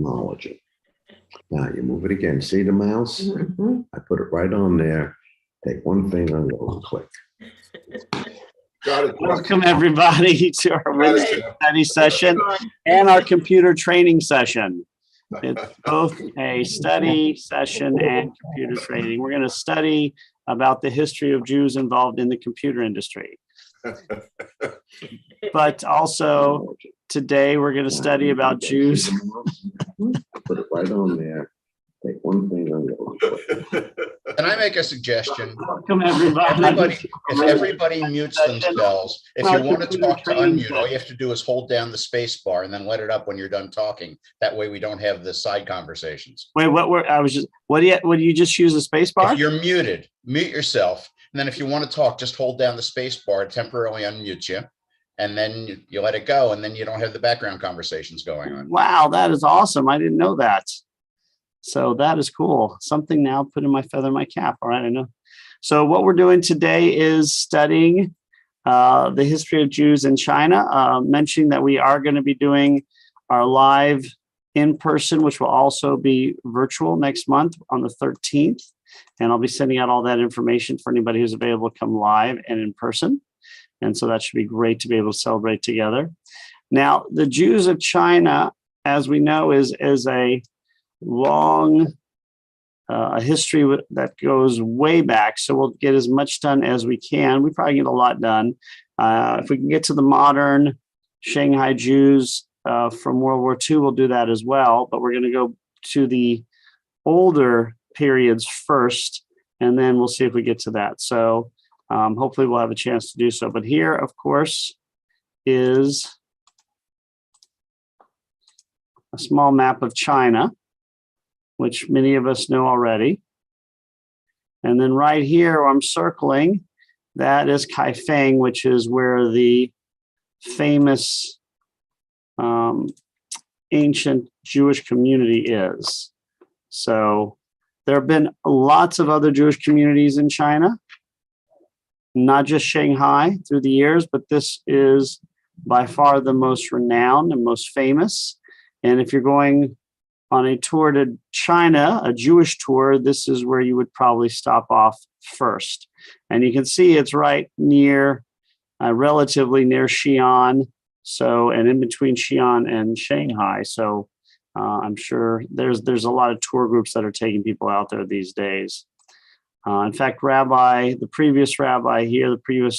etymology. Now you move it again. See the mouse? Mm-hmm. I put it right on there. Take one finger and go and click. Welcome everybody to our Wednesday study session and our computer training session. It's both a study session and computer training. We're going to study about the history of Jews involved in the computer industry. But also today we're going to study about Jews. Put it right on there. Take one finger and go. Can I make a suggestion? Welcome everybody. If everybody mutes themselves, if you want to talk to unmute, all you have to do is hold down the space bar and then let it up when you're done talking. That way we don't have the side conversations. Wait, what do you just use the space bar? If you're muted, mute yourself. And then if you want to talk, just hold down the space bar, temporarily unmute you. And then you let it go. And then you don't have the background conversations going on. Wow, that is awesome. I didn't know that. So that is cool. Something now put in my feather in my cap. All right, I know. So what we're doing today is studying the history of Jews in China, mentioning that we are going to be doing our live in person, which will also be virtual next month on the 13th. And I'll be sending out all that information for anybody who's available to come live and in person. And so that should be great to be able to celebrate together. Now, the Jews of China, as we know, is a long history that goes way back. So we'll get as much done as we can. We probably get a lot done. If we can get to the modern Shanghai Jews from World War II, we'll do that as well. But we're going to go to the older periods first, and then we'll see if we get to that. So hopefully we'll have a chance to do so. But here, of course, is a small map of China, which many of us know already. And then right here, where I'm circling, that is Kaifeng, which is where the famous ancient Jewish community is. So there have been lots of other Jewish communities in China, not just Shanghai through the years, but this is by far the most renowned and most famous. And if you're going on a tour to China, a Jewish tour, this is where you would probably stop off first. And you can see it's right near, relatively near Xi'an. So, and in between Xi'an and Shanghai. So I'm sure there's a lot of tour groups that are taking people out there these days. In fact, the previous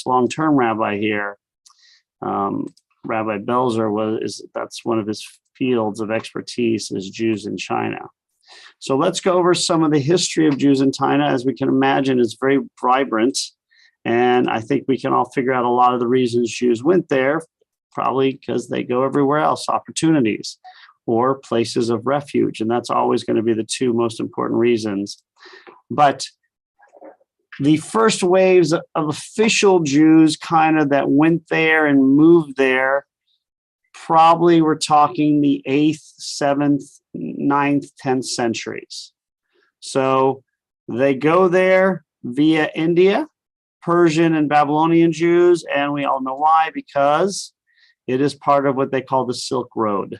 long-term rabbi here, Rabbi Belzer that's one of his fields of expertise is Jews in China. So let's go over some of the history of Jews in China. As we can imagine, it's very vibrant. And I think we can all figure out a lot of the reasons Jews went there, probably because they go everywhere else, opportunities or places of refuge. And that's always going to be the two most important reasons. But the first waves of official Jews kind of that went there and moved there, probably we're talking the 8th, 7th, 9th, 10th centuries. So they go there via India, Persian and Babylonian Jews, and we all know why, because it is part of what they call the Silk Road,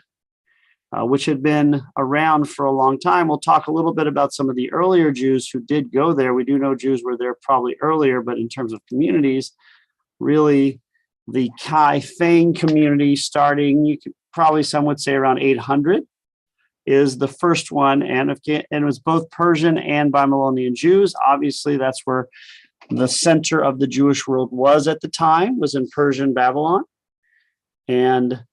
which had been around for a long time. We'll talk a little bit about some of the earlier Jews who did go there. We do know Jews were there probably earlier, but in terms of communities, really the Kaifeng community starting, you could probably some would say around 800 is the first one. And it was both Persian and Babylonian Jews. Obviously, that's where the center of the Jewish world was at the time, was in Persian Babylon. And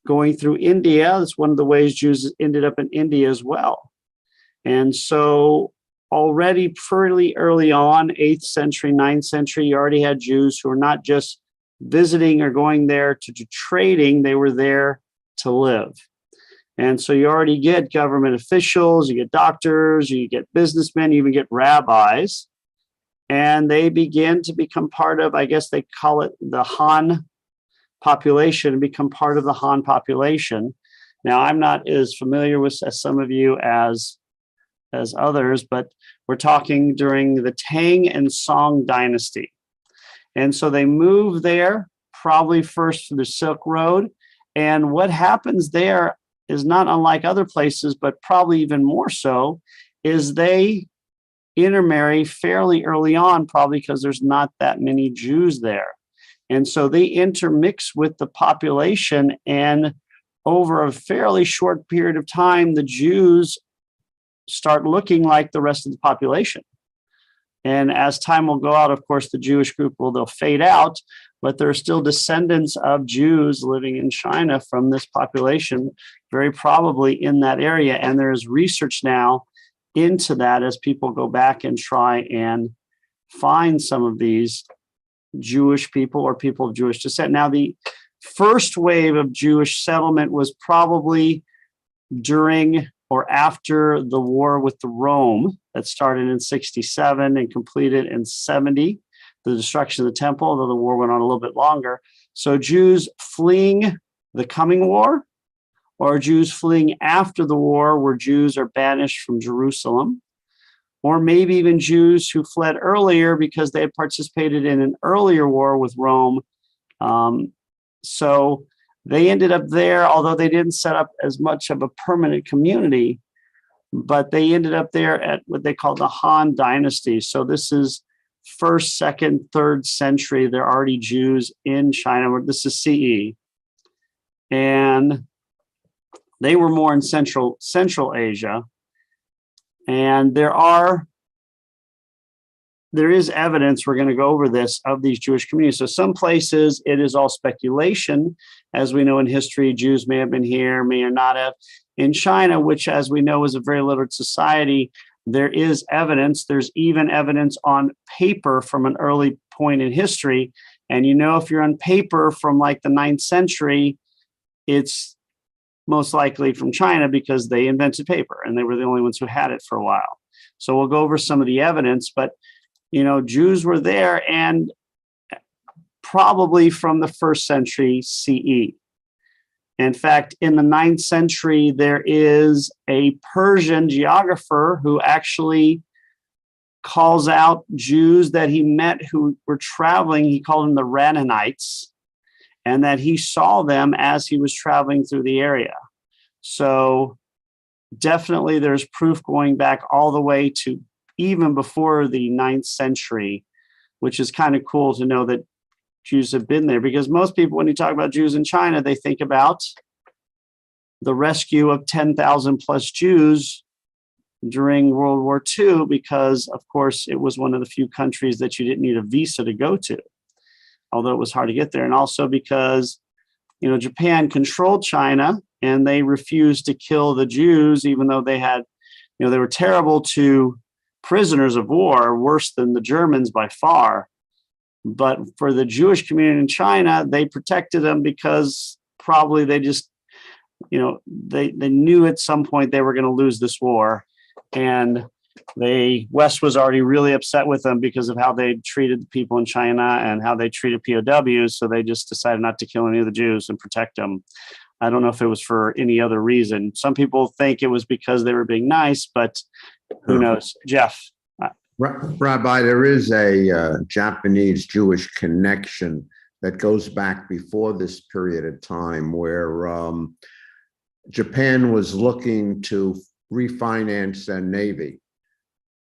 going through India, that's one of the ways Jews ended up in India as well. And so already fairly early on, 8th century, 9th century, you already had Jews who were not just visiting or going there to do trading, they were there to live. And so you already get government officials, you get doctors, you get businessmen, you even get rabbis. And they begin to become part of, I guess they call it the Han population, and become part of the Han population. Now, I'm not as familiar with as some of you as others, but we're talking during the Tang and Song dynasty. And so they move there, probably first through the Silk Road. And what happens there is not unlike other places, but probably even more so, is they intermarry fairly early on, probably because there's not that many Jews there. And so they intermix with the population, and over a fairly short period of time, the Jews start looking like the rest of the population. And as time will go out, of course, the Jewish group they'll fade out, but there are still descendants of Jews living in China from this population, very probably in that area. And there is research now into that as people go back and try and find some of these Jewish people or people of Jewish descent. Now, the first wave of Jewish settlement was probably during or after the war with the Rome that started in 67 and completed in 70, the destruction of the temple, although the war went on a little bit longer. So Jews fleeing the coming war, or Jews fleeing after the war, where Jews are banished from Jerusalem, or maybe even Jews who fled earlier because they had participated in an earlier war with Rome. So they ended up there, although they didn't set up as much of a permanent community, but they ended up there at what they call the Han Dynasty. So this is 1st, 2nd, 3rd century. There are already Jews in China. This is CE. And they were more in Central Asia. And there is evidence, we're going to go over this, of these Jewish communities. So some places it is all speculation. As we know in history, Jews may have been here, may or not have. In China, which as we know is a very literate society, there is evidence. There's even evidence on paper from an early point in history. And if you're on paper from like the 9th century, it's most likely from China because they invented paper and they were the only ones who had it for a while. So we'll go over some of the evidence, but Jews were there, and probably from the 1st century CE. In fact, in the 9th century, there is a Persian geographer who actually calls out Jews that he met who were traveling. He called them the Rananites, and that he saw them as he was traveling through the area. So definitely there's proof going back all the way to even before the 9th century, which is kind of cool to know that Jews have been there, because most people, when you talk about Jews in China, they think about the rescue of 10,000 plus Jews during World War II, because of course it was one of the few countries that you didn't need a visa to go to, although it was hard to get there. And also because, Japan controlled China and they refused to kill the Jews, even though they had, they were terrible to prisoners of war, worse than the Germans by far. But for the Jewish community in China, they protected them because probably they just, they knew at some point they were going to lose this war. And West was already really upset with them because of how they treated the people in China and how they treated POWs. So they just decided not to kill any of the Jews and protect them. I don't know if it was for any other reason. Some people think it was because they were being nice, but who knows? Jeff. Rabbi, there is a Japanese Jewish connection that goes back before this period of time where Japan was looking to refinance their navy,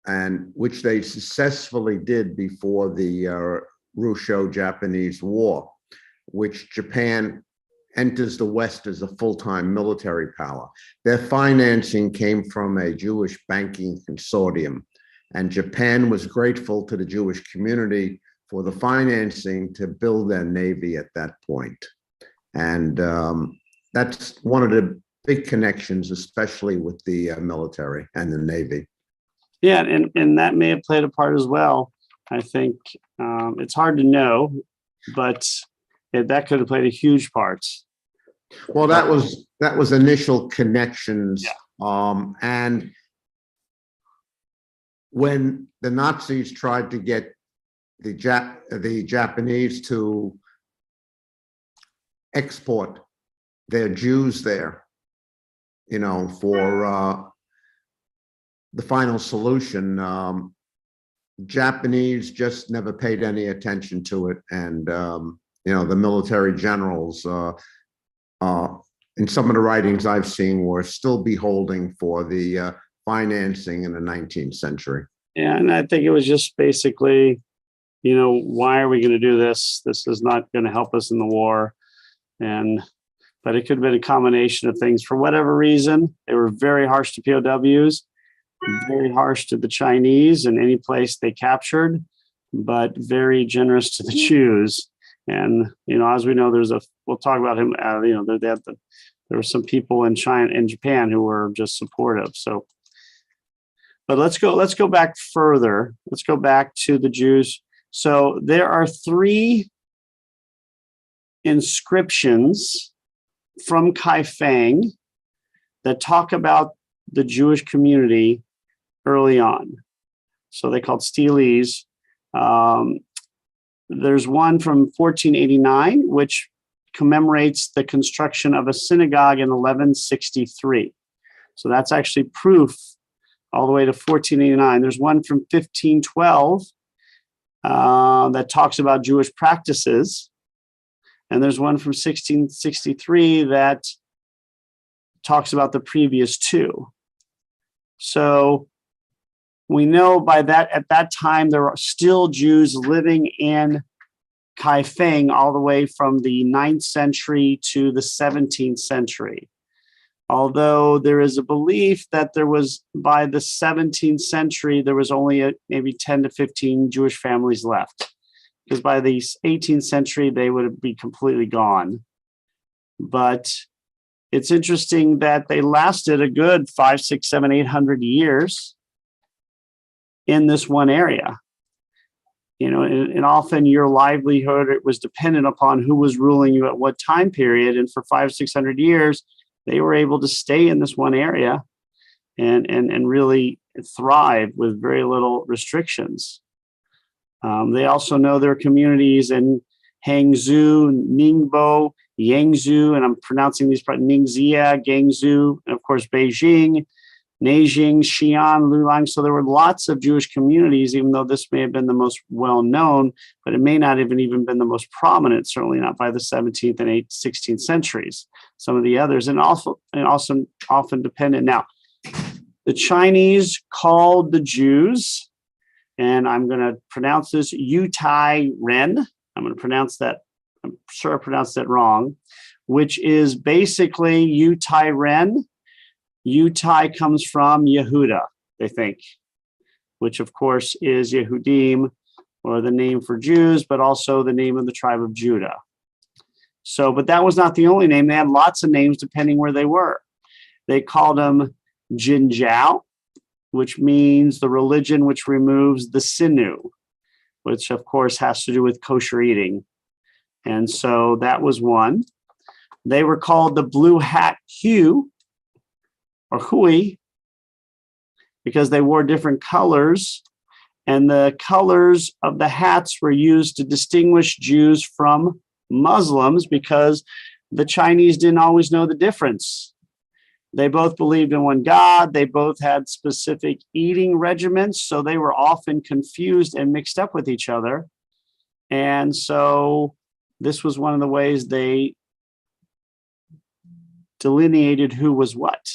and which they successfully did before the Russo-Japanese War, which Japan enters the West as a full-time military power. Their financing came from a Jewish banking consortium, and Japan was grateful to the Jewish community for the financing to build their navy at that point. And that's one of the big connections, especially with the military and the Navy. Yeah, and that may have played a part as well. I think it's hard to know, but that could have played a huge part. Well, that was initial connections. Yeah. And when the Nazis tried to get the Japanese to export their Jews there, for the final solution, Japanese just never paid any attention to it. And, the military generals, in some of the writings I've seen, were still beholding for the financing in the 19th century. Yeah, and I think it was just basically, why are we going to do this? This is not going to help us in the war. But it could have been a combination of things. For whatever reason, they were very harsh to POWs, very harsh to the Chinese in any place they captured, but very generous to the Jews. And, as we know, we'll talk about him, there were some people in China and Japan who were just supportive. So, but let's go back further. Let's go back to the Jews. So there are 3 inscriptions from Kaifeng that talk about the Jewish community early on. So they called steles. There's one from 1489, which commemorates the construction of a synagogue in 1163. So that's actually proof all the way to 1489. There's one from 1512 that talks about Jewish practices. And there's one from 1663 that talks about the previous 2. So we know at that time, there are still Jews living in Kaifeng all the way from the 9th century to the 17th century. Although there is a belief that by the 17th century, there was only maybe 10 to 15 Jewish families left. Because by the 18th century, they would be completely gone. But it's interesting that they lasted a good 500, 600, 700, 800 years in this one area. And often your livelihood, it was dependent upon who was ruling you at what time period. And for 500, 600 years, they were able to stay in this one area and really thrive with very little restrictions. They also know their communities in Hangzhou, Ningbo, Yangzhou, and I'm pronouncing these right, Ningxia, Guangzhou, and of course Beijing, Nanjing, Xi'an, Lulang. So there were lots of Jewish communities, even though this may have been the most well-known, but it may not have even been the most prominent, certainly not by the 17th and 16th centuries. Some of the others, and also often dependent. Now, the Chinese called the Jews, and I'm going to pronounce this Yutai Ren. I'm going to pronounce that. I'm sure I pronounced that wrong, which is basically Yutai Ren. Yutai comes from Yehuda, they think, which of course is Yehudim, or the name for Jews, but also the name of the tribe of Judah. So, but that was not the only name. They had lots of names depending where they were. They called them Jinjiao, which means the religion which removes the sinew, which of course has to do with kosher eating. And so that was one. They were called the Blue Hat Hue, or Hui, because they wore different colors, and the colors of the hats were used to distinguish Jews from Muslims, because the Chinese didn't always know the difference. They both believed in one God. They both had specific eating regimens, so they were often confused and mixed up with each other. And so this was one of the ways they delineated who was what.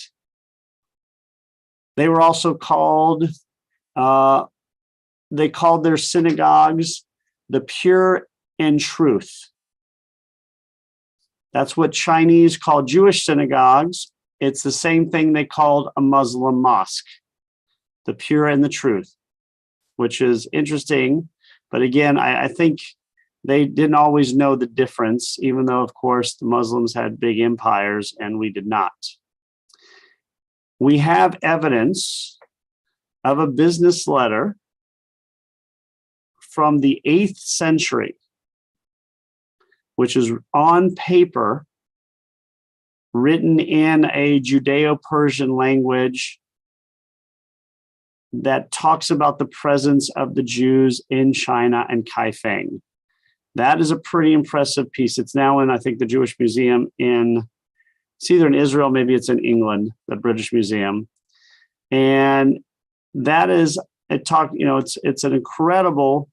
They were also called, they called their synagogues the Pure and Truth. That's what Chinese call Jewish synagogues. It's the same thing they called a Muslim mosque, the Pure and the Truth, which is interesting. But again, I think they didn't always know the difference, even though, of course, the Muslims had big empires and we did not. We have evidence of a business letter from the 8th century, which is on paper, written in a Judeo-Persian language that talks about the presence of the Jews in China and Kaifeng. That is a pretty impressive piece. It's now in, I think, the Jewish Museum it's either in Israel, maybe it's in England, the British Museum. And that is, it's an incredible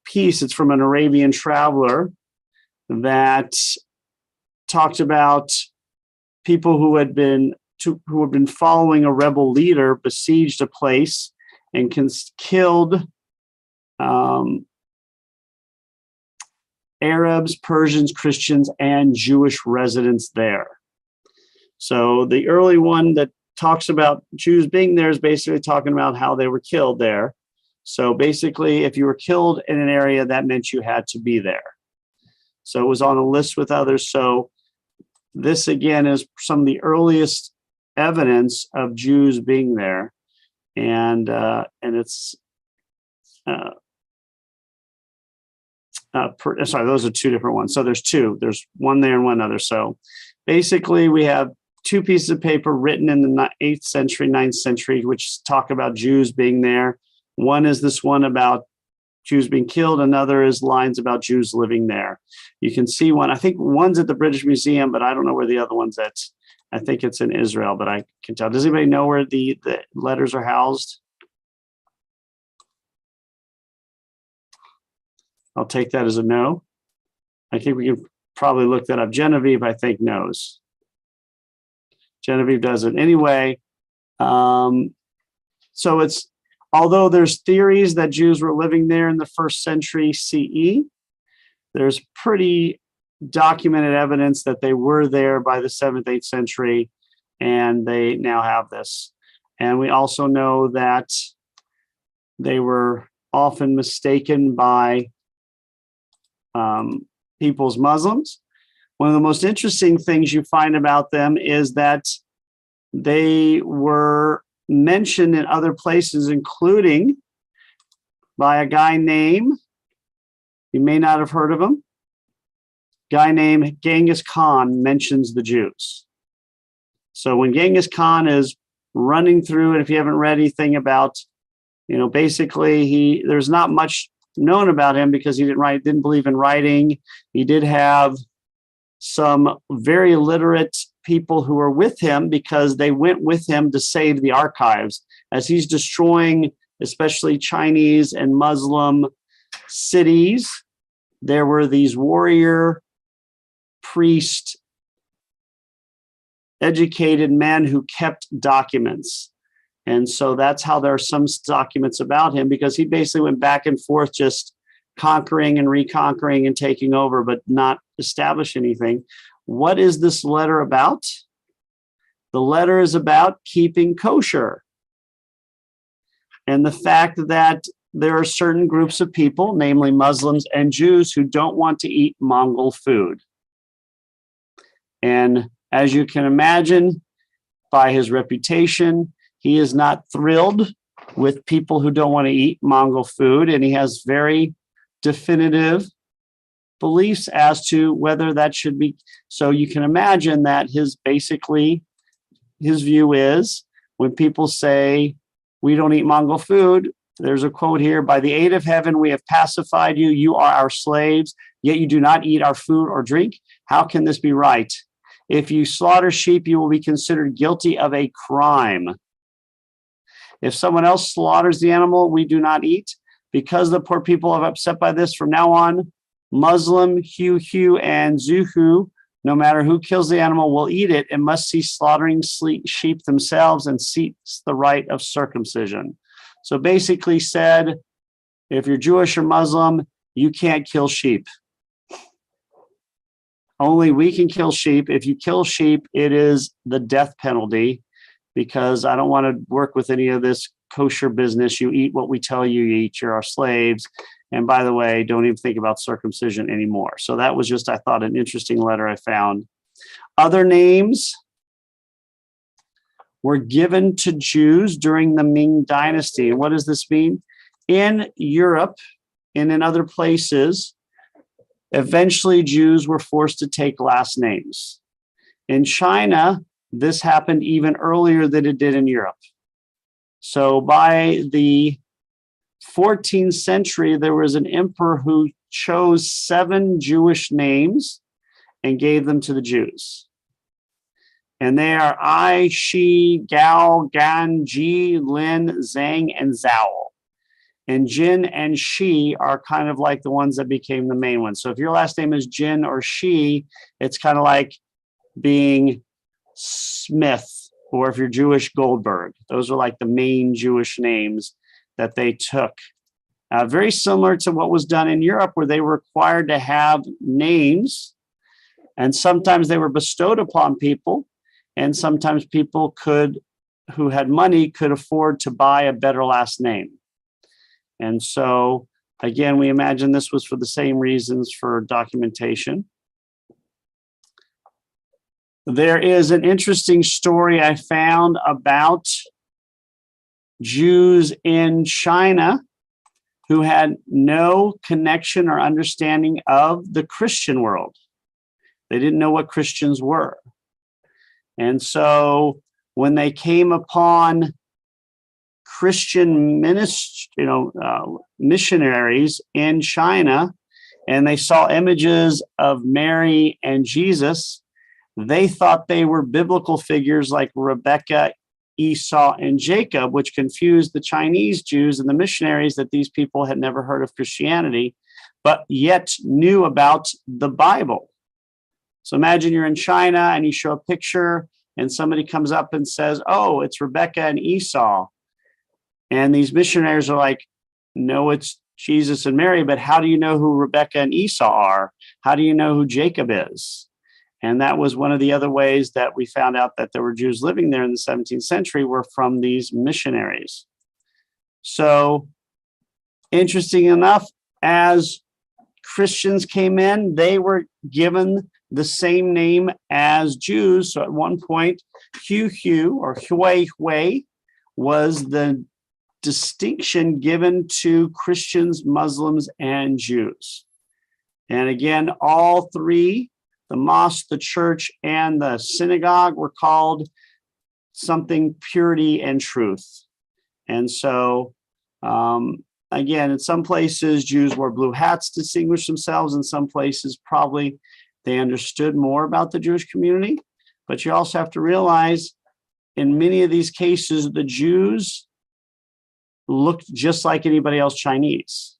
piece. It's from an Arabian traveler that talked about people who had been following a rebel leader besieged a place and killed Arabs, Persians, Christians, and Jewish residents there. So the early one that talks about Jews being there is basically talking about how they were killed there. So basically, if you were killed in an area, that meant you had to be there. So it was on a list with others. So this, again, is some of the earliest evidence of Jews being there. And it's, sorry, those are two different ones. So there's two. There's one there and one other. So basically, we have two pieces of paper written in the 8th century, 9th century, which talk about Jews being there. One is this one about Jews being killed. Another is lines about Jews living there. You can see one. I think one's at the British Museum, but I don't know where the other one's at. I think it's in Israel, but I can tell. Does anybody know where the letters are housed? I'll take that as a no. I think we can probably look that up. Genevieve, I think, knows. Genevieve doesn't. Anyway, so it's, although there's theories that Jews were living there in the 1st century CE, there's pretty documented evidence that they were there by the 7th, 8th century, and they now have this. And we also know that they were often mistaken by people's Muslims. One of the most interesting things you find about them is that they were mentioned in other places, including by a guy named, you may not have heard of him, guy named Genghis Khan mentions the Jews. So when Genghis Khan is running through, and if you haven't read anything about, basically there's not much known about him because he didn't believe in writing. He did have some very illiterate people who were with him because they went with him to save the archives as he's destroying especially Chinese and Muslim cities. There were these warrior priest educated men who kept documents. And so that's how there are some documents about him, because he basically went back and forth just conquering and reconquering and taking over, but not establish anything. What is this letter about? The letter is about keeping kosher. And the fact that there are certain groups of people, namely Muslims and Jews, who don't want to eat Mongol food. And as you can imagine, by his reputation, he is not thrilled with people who don't want to eat Mongol food, and he has very definitive beliefs as to whether that should be. So you can imagine that his view is, when people say, we don't eat Mongol food, there's a quote here, by the aid of heaven, we have pacified you. You are our slaves, yet you do not eat our food or drink. How can this be right? If you slaughter sheep, you will be considered guilty of a crime. If someone else slaughters the animal, we do not eat. Because the poor people are upset by this, from now on, Muslim, Hu, and Zuhu, no matter who kills the animal, will eat it and must cease slaughtering sheep themselves and cease the rite of circumcision. So basically said, if you're Jewish or Muslim, you can't kill sheep. Only we can kill sheep. If you kill sheep, it is the death penalty, because I don't want to work with any of this kosher business. You eat what we tell you eat. You're our slaves. And by the way, don't even think about circumcision anymore. So that was just, I thought, an interesting letter I found. Other names were given to Jews during the Ming Dynasty. And what does this mean? In Europe and in other places, eventually Jews were forced to take last names. In China, this happened even earlier than it did in Europe. So by the 14th century, there was an emperor who chose 7 Jewish names and gave them to the Jews. And they are Ai, Shi, Gao, Gan, Ji, Lin, Zhang, and Zhao. And Jin and Shi are kind of like the ones that became the main ones. So if your last name is Jin or Shi, it's kind of like being Smith, or if you're Jewish, Goldberg. Those are like the main Jewish names that they took. Very similar to what was done in Europe, where they were required to have names, and sometimes they were bestowed upon people, and sometimes people who had money could afford to buy a better last name. And so, again, we imagine this was for the same reasons for documentation. There is an interesting story I found about Jews in China who had no connection or understanding of the Christian world. They didn't know what Christians were. And so when they came upon Christian missionaries in China, and they saw images of Mary and Jesus, they thought they were biblical figures like Rebecca, Esau, and Jacob, which confused the Chinese Jews and the missionaries that these people had never heard of Christianity, but yet knew about the Bible. So imagine you're in China and you show a picture and somebody comes up and says, oh, it's Rebecca and Esau. And these missionaries are like, no, it's Jesus and Mary, but how do you know who Rebecca and Esau are? How do you know who Jacob is? And that was one of the other ways that we found out that there were Jews living there in the 17th century were from these missionaries. So interesting enough, as Christians came in, they were given the same name as Jews. So at one point, Hu or Hui was the distinction given to Christians, Muslims, and Jews. And again, all three, the mosque, the church, and the synagogue, were called something purity and truth. And so, again, in some places, Jews wore blue hats to distinguish themselves. In some places, probably they understood more about the Jewish community. But you also have to realize, in many of these cases, the Jews looked just like anybody else Chinese.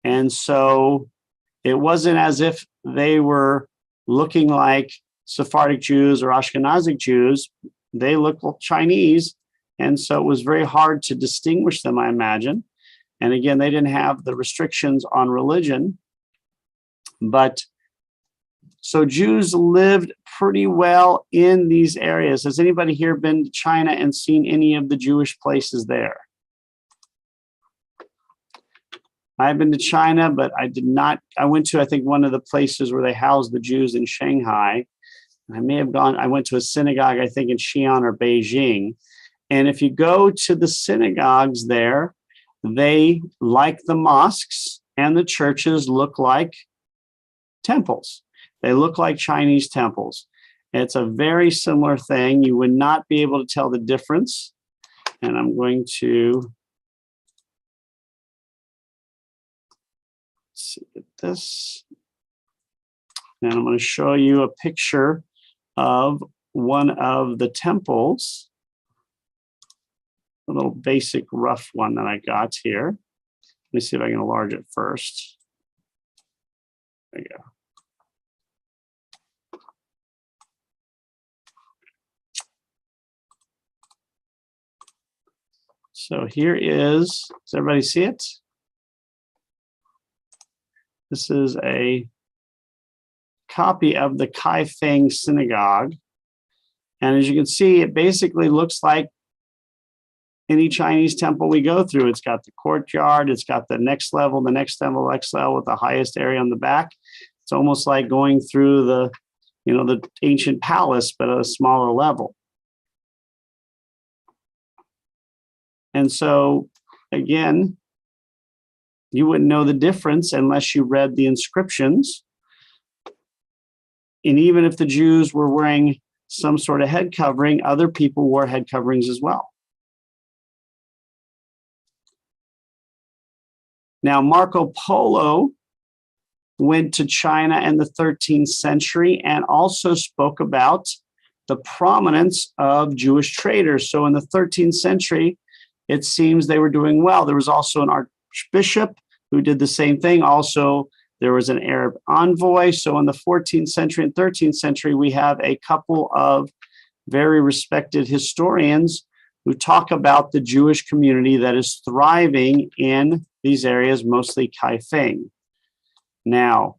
And so it wasn't as if they were looking like Sephardic Jews or Ashkenazic Jews. They looked like Chinese. And so it was very hard to distinguish them, I imagine. And again, they didn't have the restrictions on religion. But so Jews lived pretty well in these areas. Has anybody here been to China and seen any of the Jewish places there? I've been to China, but I did not. I went to, I think, one of the places where they housed the Jews in Shanghai. I may have gone, I went to a synagogue, I think, in Xi'an or Beijing. And if you go to the synagogues there, they, like the mosques and the churches, look like temples. They look like Chinese temples. It's a very similar thing. You would not be able to tell the difference. And I'm going to see this. And I'm going to show you a picture of one of the temples, a little basic rough one that I got here. Let me see if I can enlarge it first. There you go. So here is, does everybody see it? This is a copy of the Kaifeng Synagogue. And as you can see, it basically looks like any Chinese temple we go through. It's got the courtyard, it's got the next level, the next level with the highest area on the back. It's almost like going through the, the ancient palace, but at a smaller level. And so, again, you wouldn't know the difference unless you read the inscriptions. And even if the Jews were wearing some sort of head covering, other people wore head coverings as well. Now, Marco Polo went to China in the 13th century and also spoke about the prominence of Jewish traders. So in the 13th century, it seems they were doing well. There was also an archbishop who did the same thing, also There was an Arab envoy. So in the 14th century and 13th century, we have a couple of very respected historians who talk about the Jewish community that is thriving in these areas, mostly Kaifeng. Now,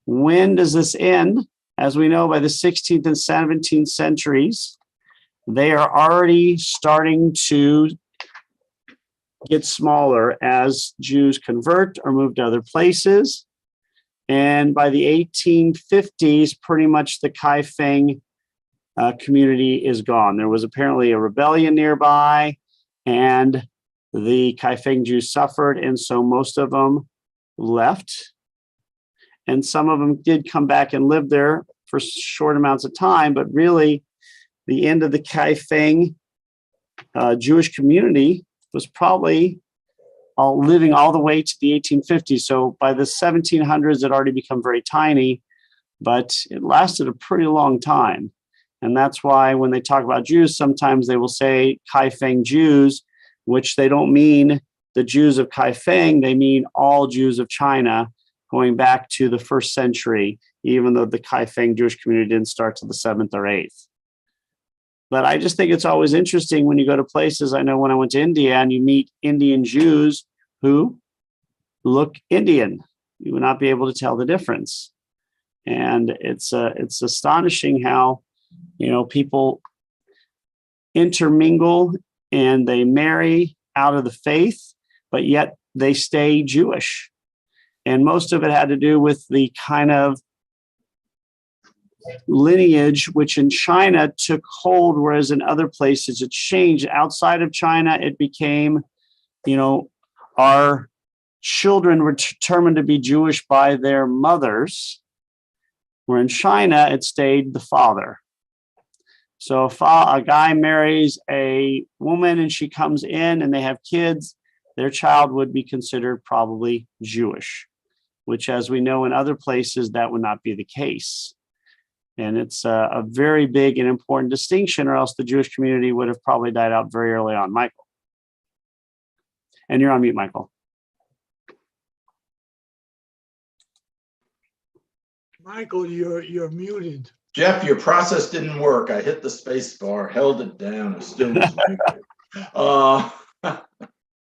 when does this end? As we know, by the 16th and 17th centuries, they are already starting to get smaller as Jews convert or move to other places. And by the 1850s, pretty much the Kaifeng community is gone. There was apparently a rebellion nearby, and the Kaifeng Jews suffered, and so most of them left. And some of them did come back and live there for short amounts of time, but really the end of the Kaifeng Jewish community was probably living all the way to the 1850s. So by the 1700s, it already become very tiny, but it lasted a pretty long time. And that's why when they talk about Jews, sometimes they will say Kaifeng Jews, which they don't mean the Jews of Kaifeng, they mean all Jews of China going back to the 1st century, even though the Kaifeng Jewish community didn't start till the 7th or 8th. But I just think it's always interesting when you go to places. I know when I went to India and you meet Indian Jews who look Indian, you would not be able to tell the difference. And it's astonishing how, people intermingle and they marry out of the faith, but yet they stay Jewish. And most of it had to do with the kind of lineage which in China took hold, whereas in other places it changed. Outside of China, it became, our children were determined to be Jewish by their mothers, where in China it stayed the father. So if a guy marries a woman and she comes in and they have kids, their child would be considered probably Jewish, which, as we know in other places, that would not be the case. And it's a very big and important distinction, or else the Jewish community would have probably died out very early on. Michael. And you're on mute, Michael. Michael, you're muted. Jeff, your process didn't work. I hit the space bar, held it down, it still was muted.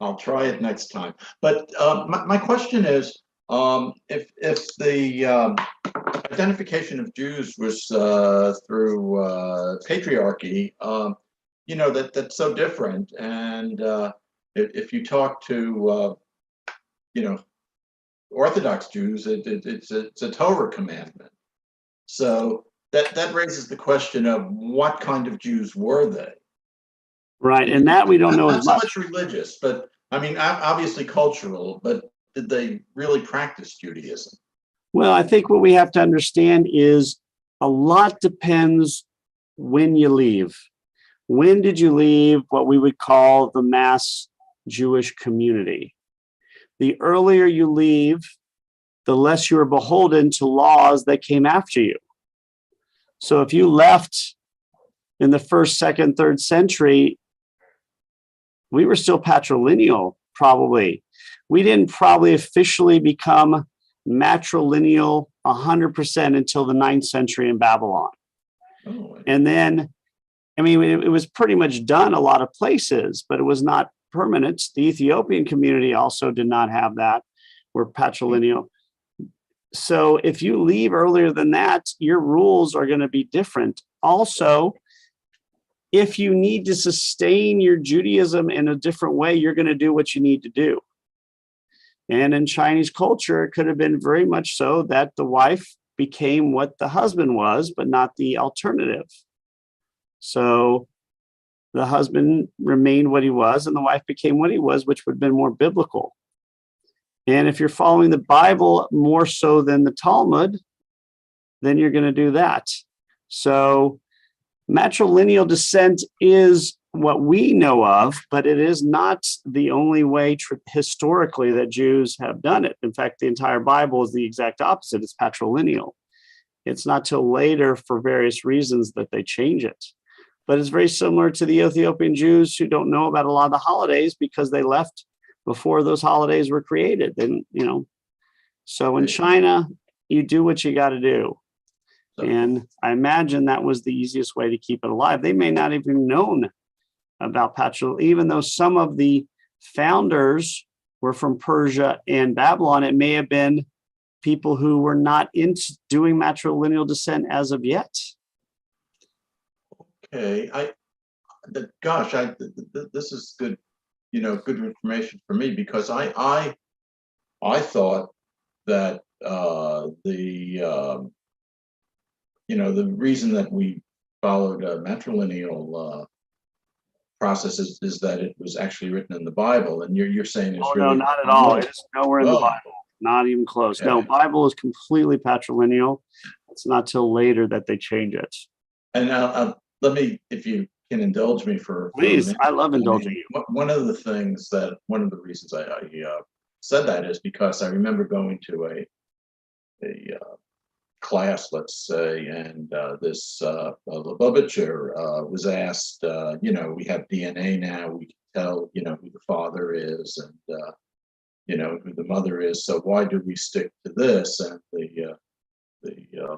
I'll try it next time. But my question is, if the identification of Jews was through patriarchy, that's so different. And if you talk to, Orthodox Jews, it's a Torah commandment. So that raises the question of what kind of Jews were they? Right, and that we don't know Not as so much. much religious, but I mean, obviously cultural, but did they really practice Judaism? Well, I think what we have to understand is a lot depends when you leave. When did you leave what we would call the mass Jewish community? The earlier you leave, the less you are beholden to laws that came after you. So if you left in the 1st, 2nd, 3rd century, we were still patrilineal, probably. We didn't probably officially become matrilineal 100% until the 9th century in Babylon. Oh, And then, it was pretty much done a lot of places, but it was not permanent. The Ethiopian community also did not have that. We're patrilineal. So if you leave earlier than that, your rules are going to be different. Also, if you need to sustain your Judaism in a different way, you're going to do what you need to do. And in Chinese culture, it could have been very much so that the wife became what the husband was, but not the alternative. So the husband remained what he was, and the wife became what he was, which would have been more biblical. And if you're following the Bible more so than the Talmud, then you're going to do that. So matrilineal descent is what we know of, but it is not the only way historically that Jews have done it. In fact, the entire Bible is the exact opposite. It's patrilineal. It's not till later, for various reasons, that they change it. But it's very similar to the Ethiopian Jews who don't know about a lot of the holidays because they left before those holidays were created. And, So in China, you do what you got to do. So- And I imagine that was the easiest way to keep it alive. They may not even known about patrilineal, even though some of the founders were from Persia and Babylon. It may have been people who were not into doing matrilineal descent as of yet. Okay, this is good, good information for me, because I thought that the reason that we followed a matrilineal process is that it was actually written in the Bible, and you're saying it's Oh, really no, not at all. It's nowhere in the Oh. Bible. Not even close. No, Okay. Bible is completely patrilineal. It's not till later that they change it. And now, let me, if you can indulge me for a Please, minute. I love indulging you. One of the reasons I said that is because I remember going to a class, let's say, and this Lubavitcher was asked, we have DNA now, we can tell, who the father is, and who the mother is. So why do we stick to this? And the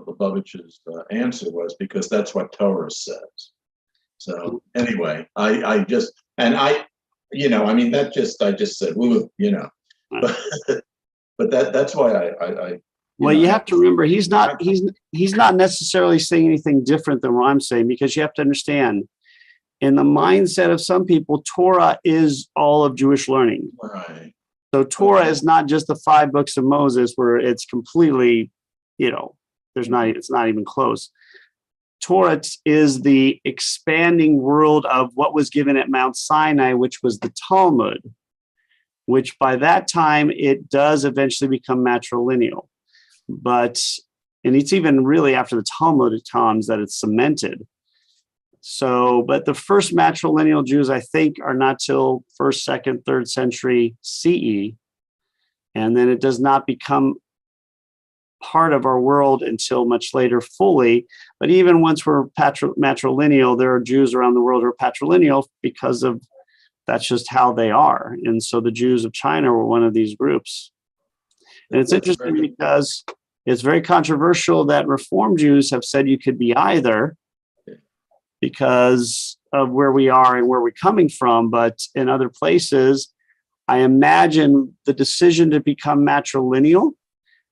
Lubavitcher's answer was because that's what Torah says. So anyway, I just said, ooh, but that's why I Well, you have to remember, he's not necessarily saying anything different than what I'm saying, because you have to understand, in the mindset of some people, Torah is all of Jewish learning. right. So Torah is not just the 5 books of Moses, where it's completely, it's not even close. Torah is the expanding world of what was given at Mount Sinai, which was the Talmud, which by that time it does eventually become matrilineal. And it's even really after the Talmud times that it's cemented. So, but the first matrilineal Jews, I think, are not till 1st, 2nd, 3rd century CE. And then it does not become part of our world until much later fully. But even once we're matrilineal, there are Jews around the world who are patrilineal because of that's just how they are. And so the Jews of China were one of these groups. And it's interesting because it's very controversial that Reform Jews have said you could be either because of where we are and where we're coming from. But in other places, I imagine the decision to become matrilineal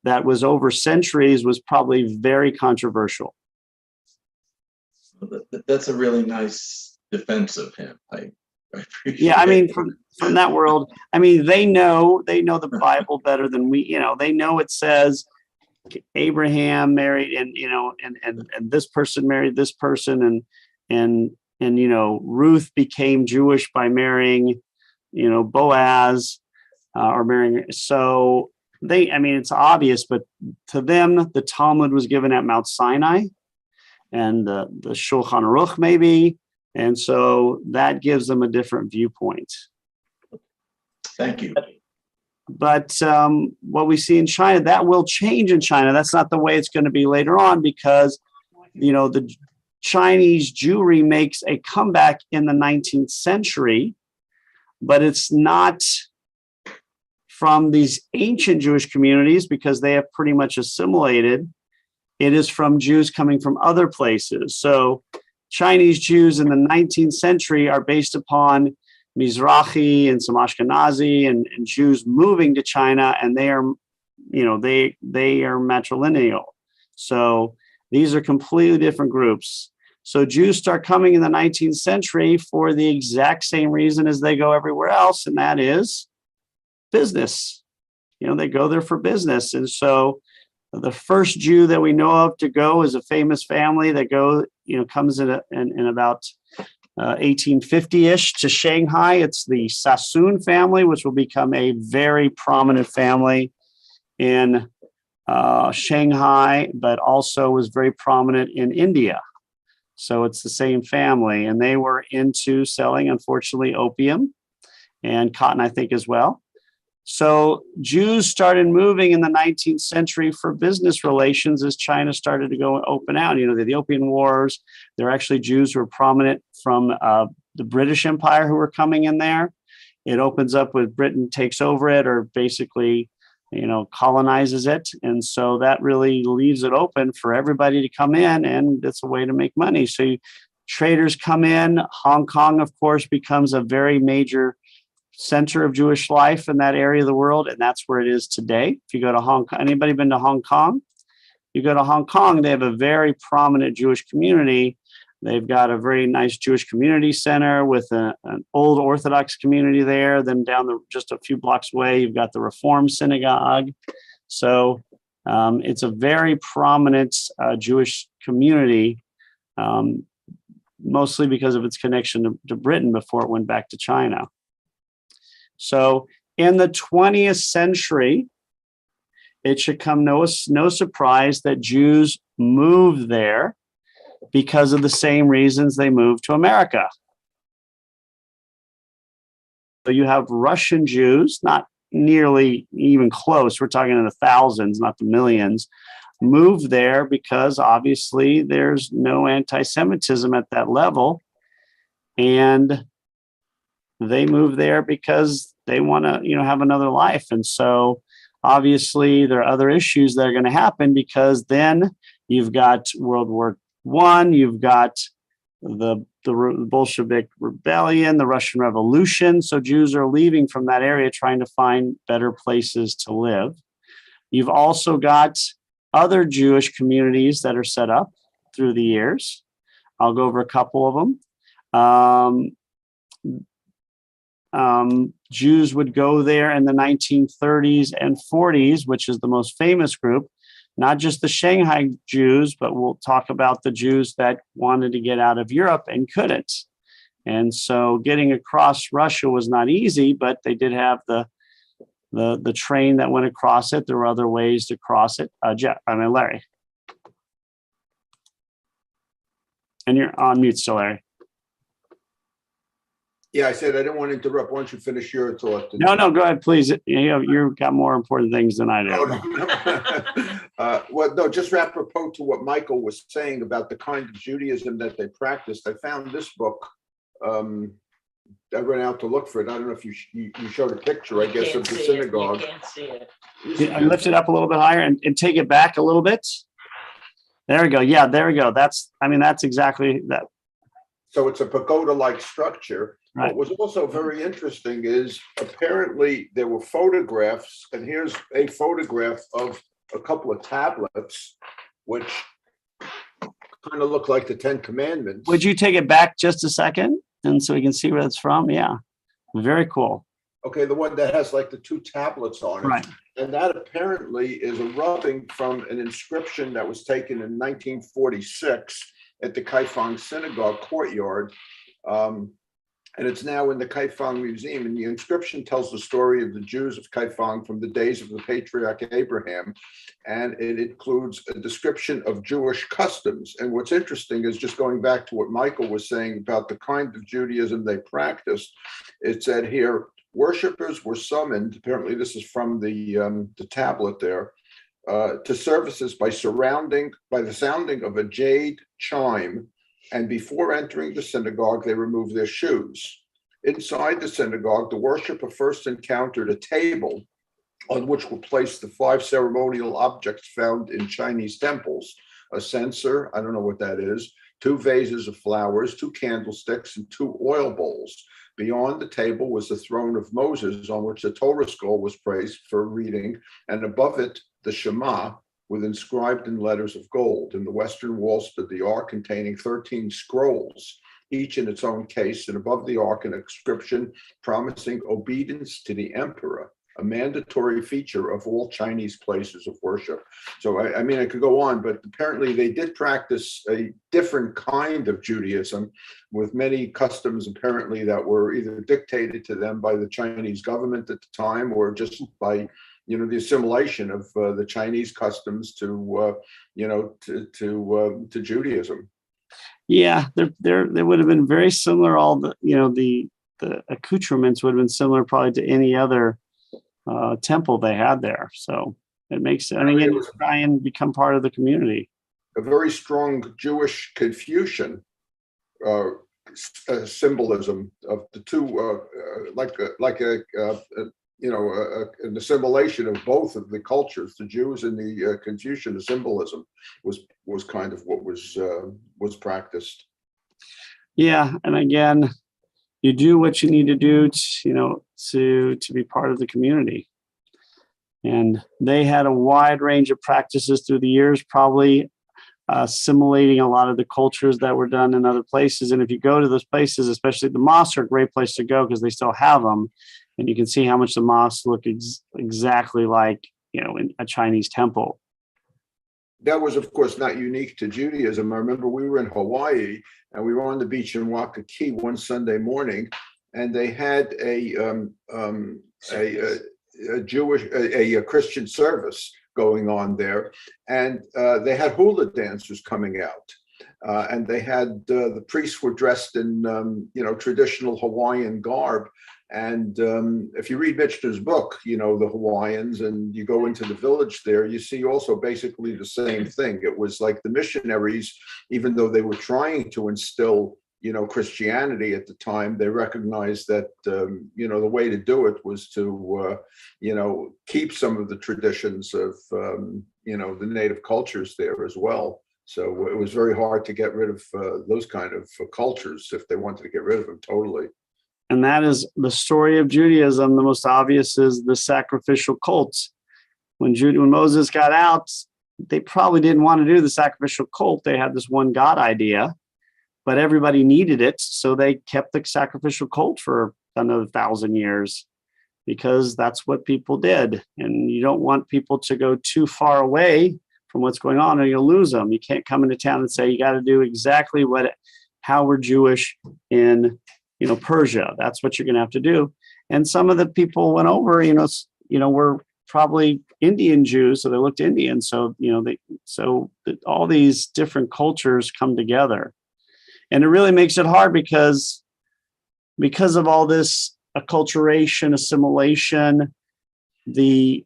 that was over centuries was probably very controversial. That's a really nice defense of him. I appreciate Yeah, I mean, it. from that world, I mean, they know the Bible better than we, they know it says Abraham married and this person married this person and Ruth became Jewish by marrying, Boaz or marrying. So it's obvious, but to them, the Talmud was given at Mount Sinai and the Shulchan Aruch maybe. And so that gives them a different viewpoint. Thank you. But what we see in China, that will change in China. That's not the way it's going to be later on because, the Chinese Jewry makes a comeback in the 19th century, but it's not from these ancient Jewish communities because they have pretty much assimilated. It is from Jews coming from other places. So Chinese Jews in the 19th century are based upon Mizrahi and some Ashkenazi and Jews moving to China, and they are matrilineal. So these are completely different groups. So Jews start coming in the 19th century for the exact same reason as they go everywhere else, and that is business. They go there for business. And so the first Jew that we know of to go is a famous family that comes in about 1850-ish to Shanghai. It's the Sassoon family, which will become a very prominent family in Shanghai, but also was very prominent in India. So it's the same family. And they were into selling, unfortunately, opium and cotton, I think, as well. So Jews started moving in the 19th century for business relations as China started to go open out. The Ethiopian Wars, there are actually Jews who are prominent from the British Empire who were coming in there. It opens up with Britain takes over it, or basically colonizes it. And so that really leaves it open for everybody to come in, and it's a way to make money. So traders come in. Hong Kong, of course, becomes a very major center of Jewish life in that area of the world. And that's where it is today. If you go to Hong Kong, anybody been to Hong Kong? You go to Hong Kong, they have a very prominent Jewish community. They've got a very nice Jewish community center with an old Orthodox community there. Then just a few blocks away, you've got the Reform Synagogue. So it's a very prominent Jewish community, mostly because of its connection to Britain before it went back to China. So in the 20th century, it should come no surprise that Jews moved there because of the same reasons they moved to America. So you have Russian Jews, not nearly even close, we're talking in the thousands, not the millions, moved there because obviously there's no anti-Semitism at that level. And they move there because they want to, have another life. And so obviously there are other issues that are going to happen, because then you've got World War I, you've got the Bolshevik rebellion, the Russian Revolution. So Jews are leaving from that area, trying to find better places to live. You've also got other Jewish communities that are set up through the years. I'll go over a couple of them. Jews would go there in the 1930s and 40s, which is the most famous group, not just the Shanghai Jews, but we'll talk about the Jews that wanted to get out of Europe and couldn't. And so getting across Russia was not easy, but they did have the train that went across it. There were other ways to cross it. Larry. And you're on mute still, Larry. Yeah, I said I didn't want to interrupt. Why don't you finish your thought? No, go ahead, please. You've got more important things than I do. Well, no, just apropos to what Michael was saying about the kind of Judaism that they practiced. I found this book. I ran out to look for it. I don't know if you showed a picture, I guess, of the synagogue. You can't see it. I lift it up a little bit higher and take it back a little bit. There we go. Yeah, there we go. That's exactly that. So it's a pagoda-like structure. Right. What was also very interesting is apparently there were photographs, and here's a photograph of a couple of tablets, which kind of look like the Ten Commandments. Would you take it back just a second, and so we can see where it's from? Yeah, very cool. Okay, the one that has like the two tablets on it. Right. And that apparently is a rubbing from an inscription that was taken in 1946 at the Kaifeng Synagogue courtyard. And it's now in the Kaifeng Museum. And the inscription tells the story of the Jews of Kaifeng from the days of the patriarch Abraham. And it includes a description of Jewish customs. And what's interesting is, just going back to what Michael was saying about the kind of Judaism they practiced, it said here, worshipers were summoned, apparently this is from the tablet there, to services by the sounding of a jade chime. And before entering the synagogue, they removed their shoes. Inside the synagogue, the worshiper first encountered a table on which were placed the 5 ceremonial objects found in Chinese temples: a censer, I don't know what that is, 2 vases of flowers, 2 candlesticks, and 2 oil bowls. Beyond the table was the throne of Moses, on which the Torah scroll was placed for reading, and above it, the Shema, with inscribed in letters of gold. In the western wall stood the ark containing 13 scrolls, each in its own case, and above the ark an inscription promising obedience to the emperor, a mandatory feature of all Chinese places of worship. So, I mean, I could go on, but apparently they did practice a different kind of Judaism with many customs apparently that were either dictated to them by the Chinese government at the time, or just by the assimilation of the Chinese customs to Judaism. Yeah, there would have been very similar. All the accoutrements would have been similar probably to any other temple they had there. So it makes it. And again, try and become part of the community. A very strong Jewish Confucian symbolism of the two, like a an assimilation of both of the cultures, the Jews and the Confucian symbolism was kind of what was practiced. Yeah, and again, you do what you need to do to be part of the community. And they had a wide range of practices through the years, probably assimilating a lot of the cultures that were done in other places. And if you go to those places, especially the mosques, are a great place to go because they still have them. And you can see how much the mosques look exactly like, in a Chinese temple. That was, of course, not unique to Judaism. I remember we were in Hawaii and we were on the beach in Waikiki one Sunday morning, and they had a Christian service going on there, and they had hula dancers coming out, and they had the priests were dressed in traditional Hawaiian garb. And if you read Michener's book, the Hawaiians, and you go into the village there, you see also basically the same thing. It was like the missionaries, even though they were trying to instill, Christianity at the time, they recognized that, the way to do it was to, keep some of the traditions of, the native cultures there as well. So it was very hard to get rid of those kind of cultures if they wanted to get rid of them totally. And that is the story of Judaism. The most obvious is the sacrificial cults. When Moses got out, they probably didn't want to do the sacrificial cult. They had this one God idea, but everybody needed it. So they kept the sacrificial cult for another 1,000 years because that's what people did. And you don't want people to go too far away from what's going on or you'll lose them. You can't come into town and say, you got to do exactly how we're Jewish in Persia. That's what you're going to have to do. And some of the people went over, were probably Indian Jews, so they looked Indian. So, all these different cultures come together. And it really makes it hard because of all this acculturation, assimilation, the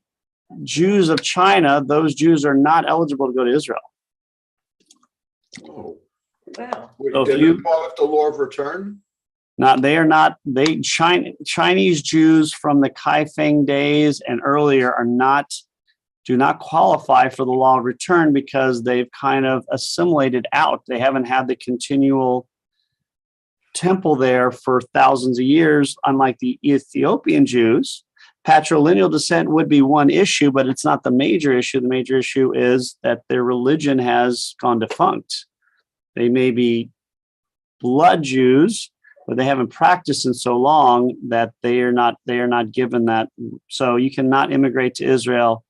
Jews of China, those Jews are not eligible to go to Israel. Oh. Wow. So Did you call it the law of return? Chinese Jews from the Kaifeng days and earlier do not qualify for the law of return because they've kind of assimilated out. They haven't had the continual temple there for thousands of years, unlike the Ethiopian Jews. Patrilineal descent would be one issue, but it's not the major issue. The major issue is that their religion has gone defunct. They may be blood Jews, but they haven't practiced in so long that they are not given that. So you cannot immigrate to Israel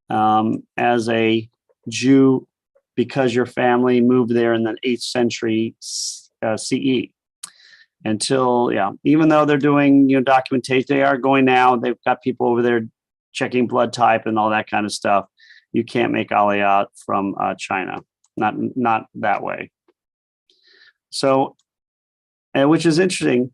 as a Jew because your family moved there in the 8th century CE. Even though they're doing documentation, they are going now. They've got people over there checking blood type and all that kind of stuff. You can't make Aliyah from China, not that way. So. Which is interesting.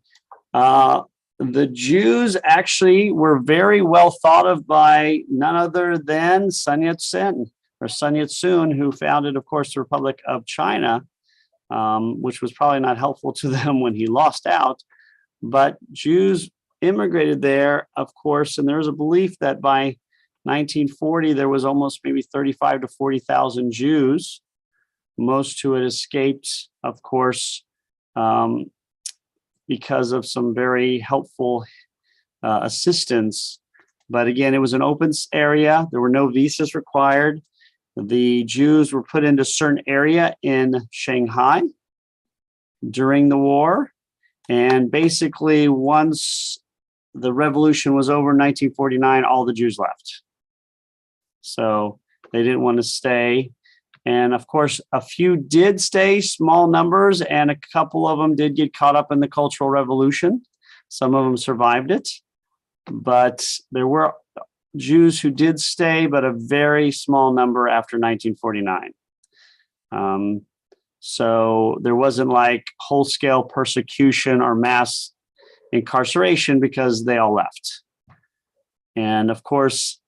The Jews actually were very well thought of by none other than Sun Yat-sen, who founded, of course, the Republic of China, which was probably not helpful to them when he lost out. But Jews immigrated there, of course, and there was a belief that by 1940, there was almost maybe 35 to 40,000 Jews. Most who had escaped, of course, because of some very helpful assistance. But again, it was an open area. There were no visas required. The Jews were put into a certain area in Shanghai during the war. And basically, once the revolution was over in 1949, all the Jews left. So they didn't want to stay. And of course, a few did stay, small numbers, and a couple of them did get caught up in the Cultural Revolution. Some of them survived it, but there were Jews who did stay, but a very small number after 1949. So there wasn't like whole-scale persecution or mass incarceration because they all left. And of course,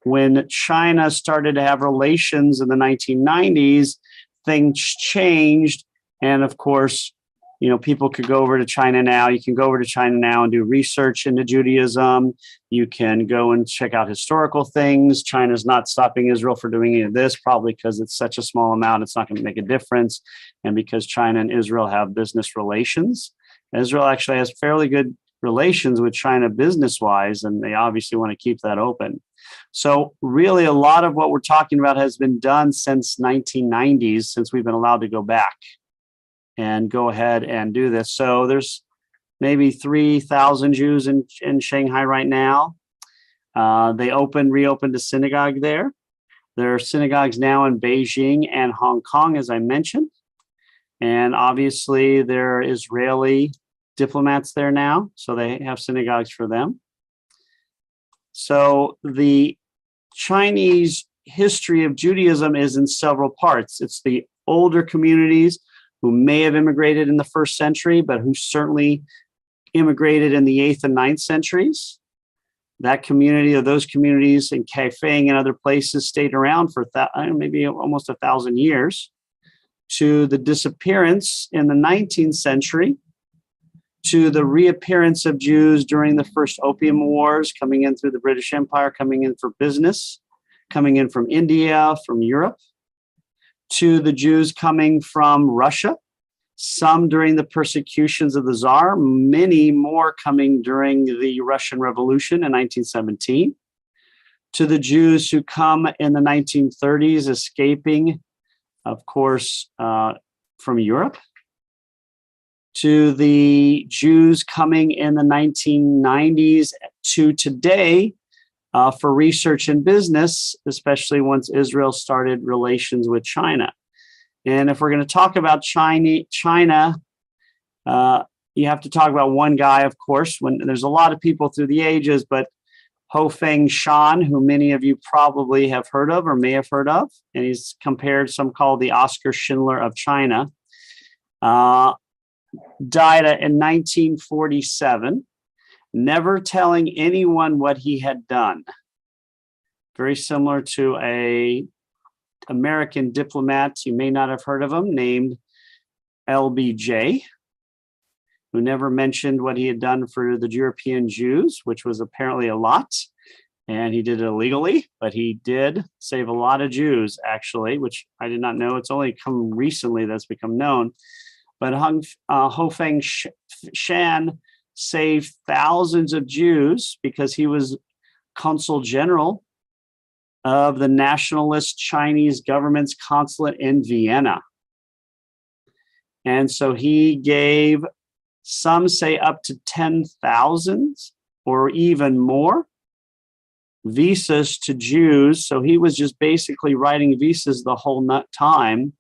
when China started to have relations in the 1990s, things changed. And of course, people could go over to China now. You can go over to China now and do research into Judaism. You can go and check out historical things. China's not stopping Israel for doing any of this, probably because it's such a small amount, it's not going to make a difference. And because China and Israel have business relations. Israel actually has fairly good relations with China business-wise, and they obviously want to keep that open. So really, a lot of what we're talking about has been done since 1990s, since we've been allowed to go back and go ahead and do this. So there's maybe 3,000 Jews in Shanghai right now. They reopened a synagogue there. There are synagogues now in Beijing and Hong Kong, as I mentioned. And obviously there are Israeli diplomats there now, so they have synagogues for them. So the Chinese history of Judaism is in several parts. It's the older communities who may have immigrated in the 1st century, but who certainly immigrated in the 8th and 9th centuries. That community, or those communities in Kaifeng and other places, stayed around for maybe almost 1,000 years, to the disappearance in the 19th century, to the reappearance of Jews during the first Opium Wars, coming in through the British Empire, coming in for business, coming in from India, from Europe, to the Jews coming from Russia, some during the persecutions of the Tsar, many more coming during the Russian Revolution in 1917, to the Jews who come in the 1930s, escaping, of course, from Europe, to the Jews coming in the 1990s to today for research and business, especially once Israel started relations with China. And if we're going to talk about China, you have to talk about one guy, of course, when there's a lot of people through the ages, but Hofeng Shan, who many of you probably have heard of or may have heard of, and he's compared, some call the Oscar Schindler of China, died in 1947, never telling anyone what he had done. Very similar to a American diplomat, you may not have heard of him, named LBJ, who never mentioned what he had done for the European Jews, which was apparently a lot. And he did it illegally, but he did save a lot of Jews, actually, which I did not know. It's only come recently that's become known. But Hofeng Shan saved thousands of Jews because he was consul general of the nationalist Chinese government's consulate in Vienna. And so he gave, some say, up to 10,000 or even more visas to Jews. So he was just basically writing visas the whole time.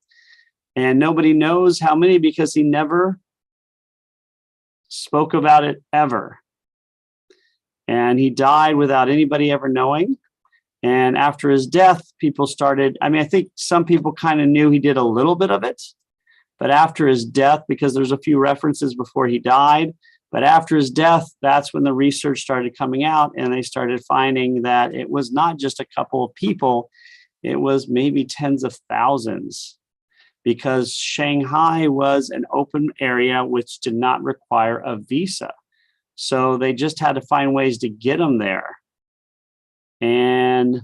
And nobody knows how many because he never spoke about it ever. And he died without anybody ever knowing. And after his death, people started, I think some people kind of knew he did a little bit of it, but after his death, because there's a few references before he died, but after his death, that's when the research started coming out and they started finding that it was not just a couple of people, it was maybe tens of thousands, because Shanghai was an open area which did not require a visa. So they just had to find ways to get them there. And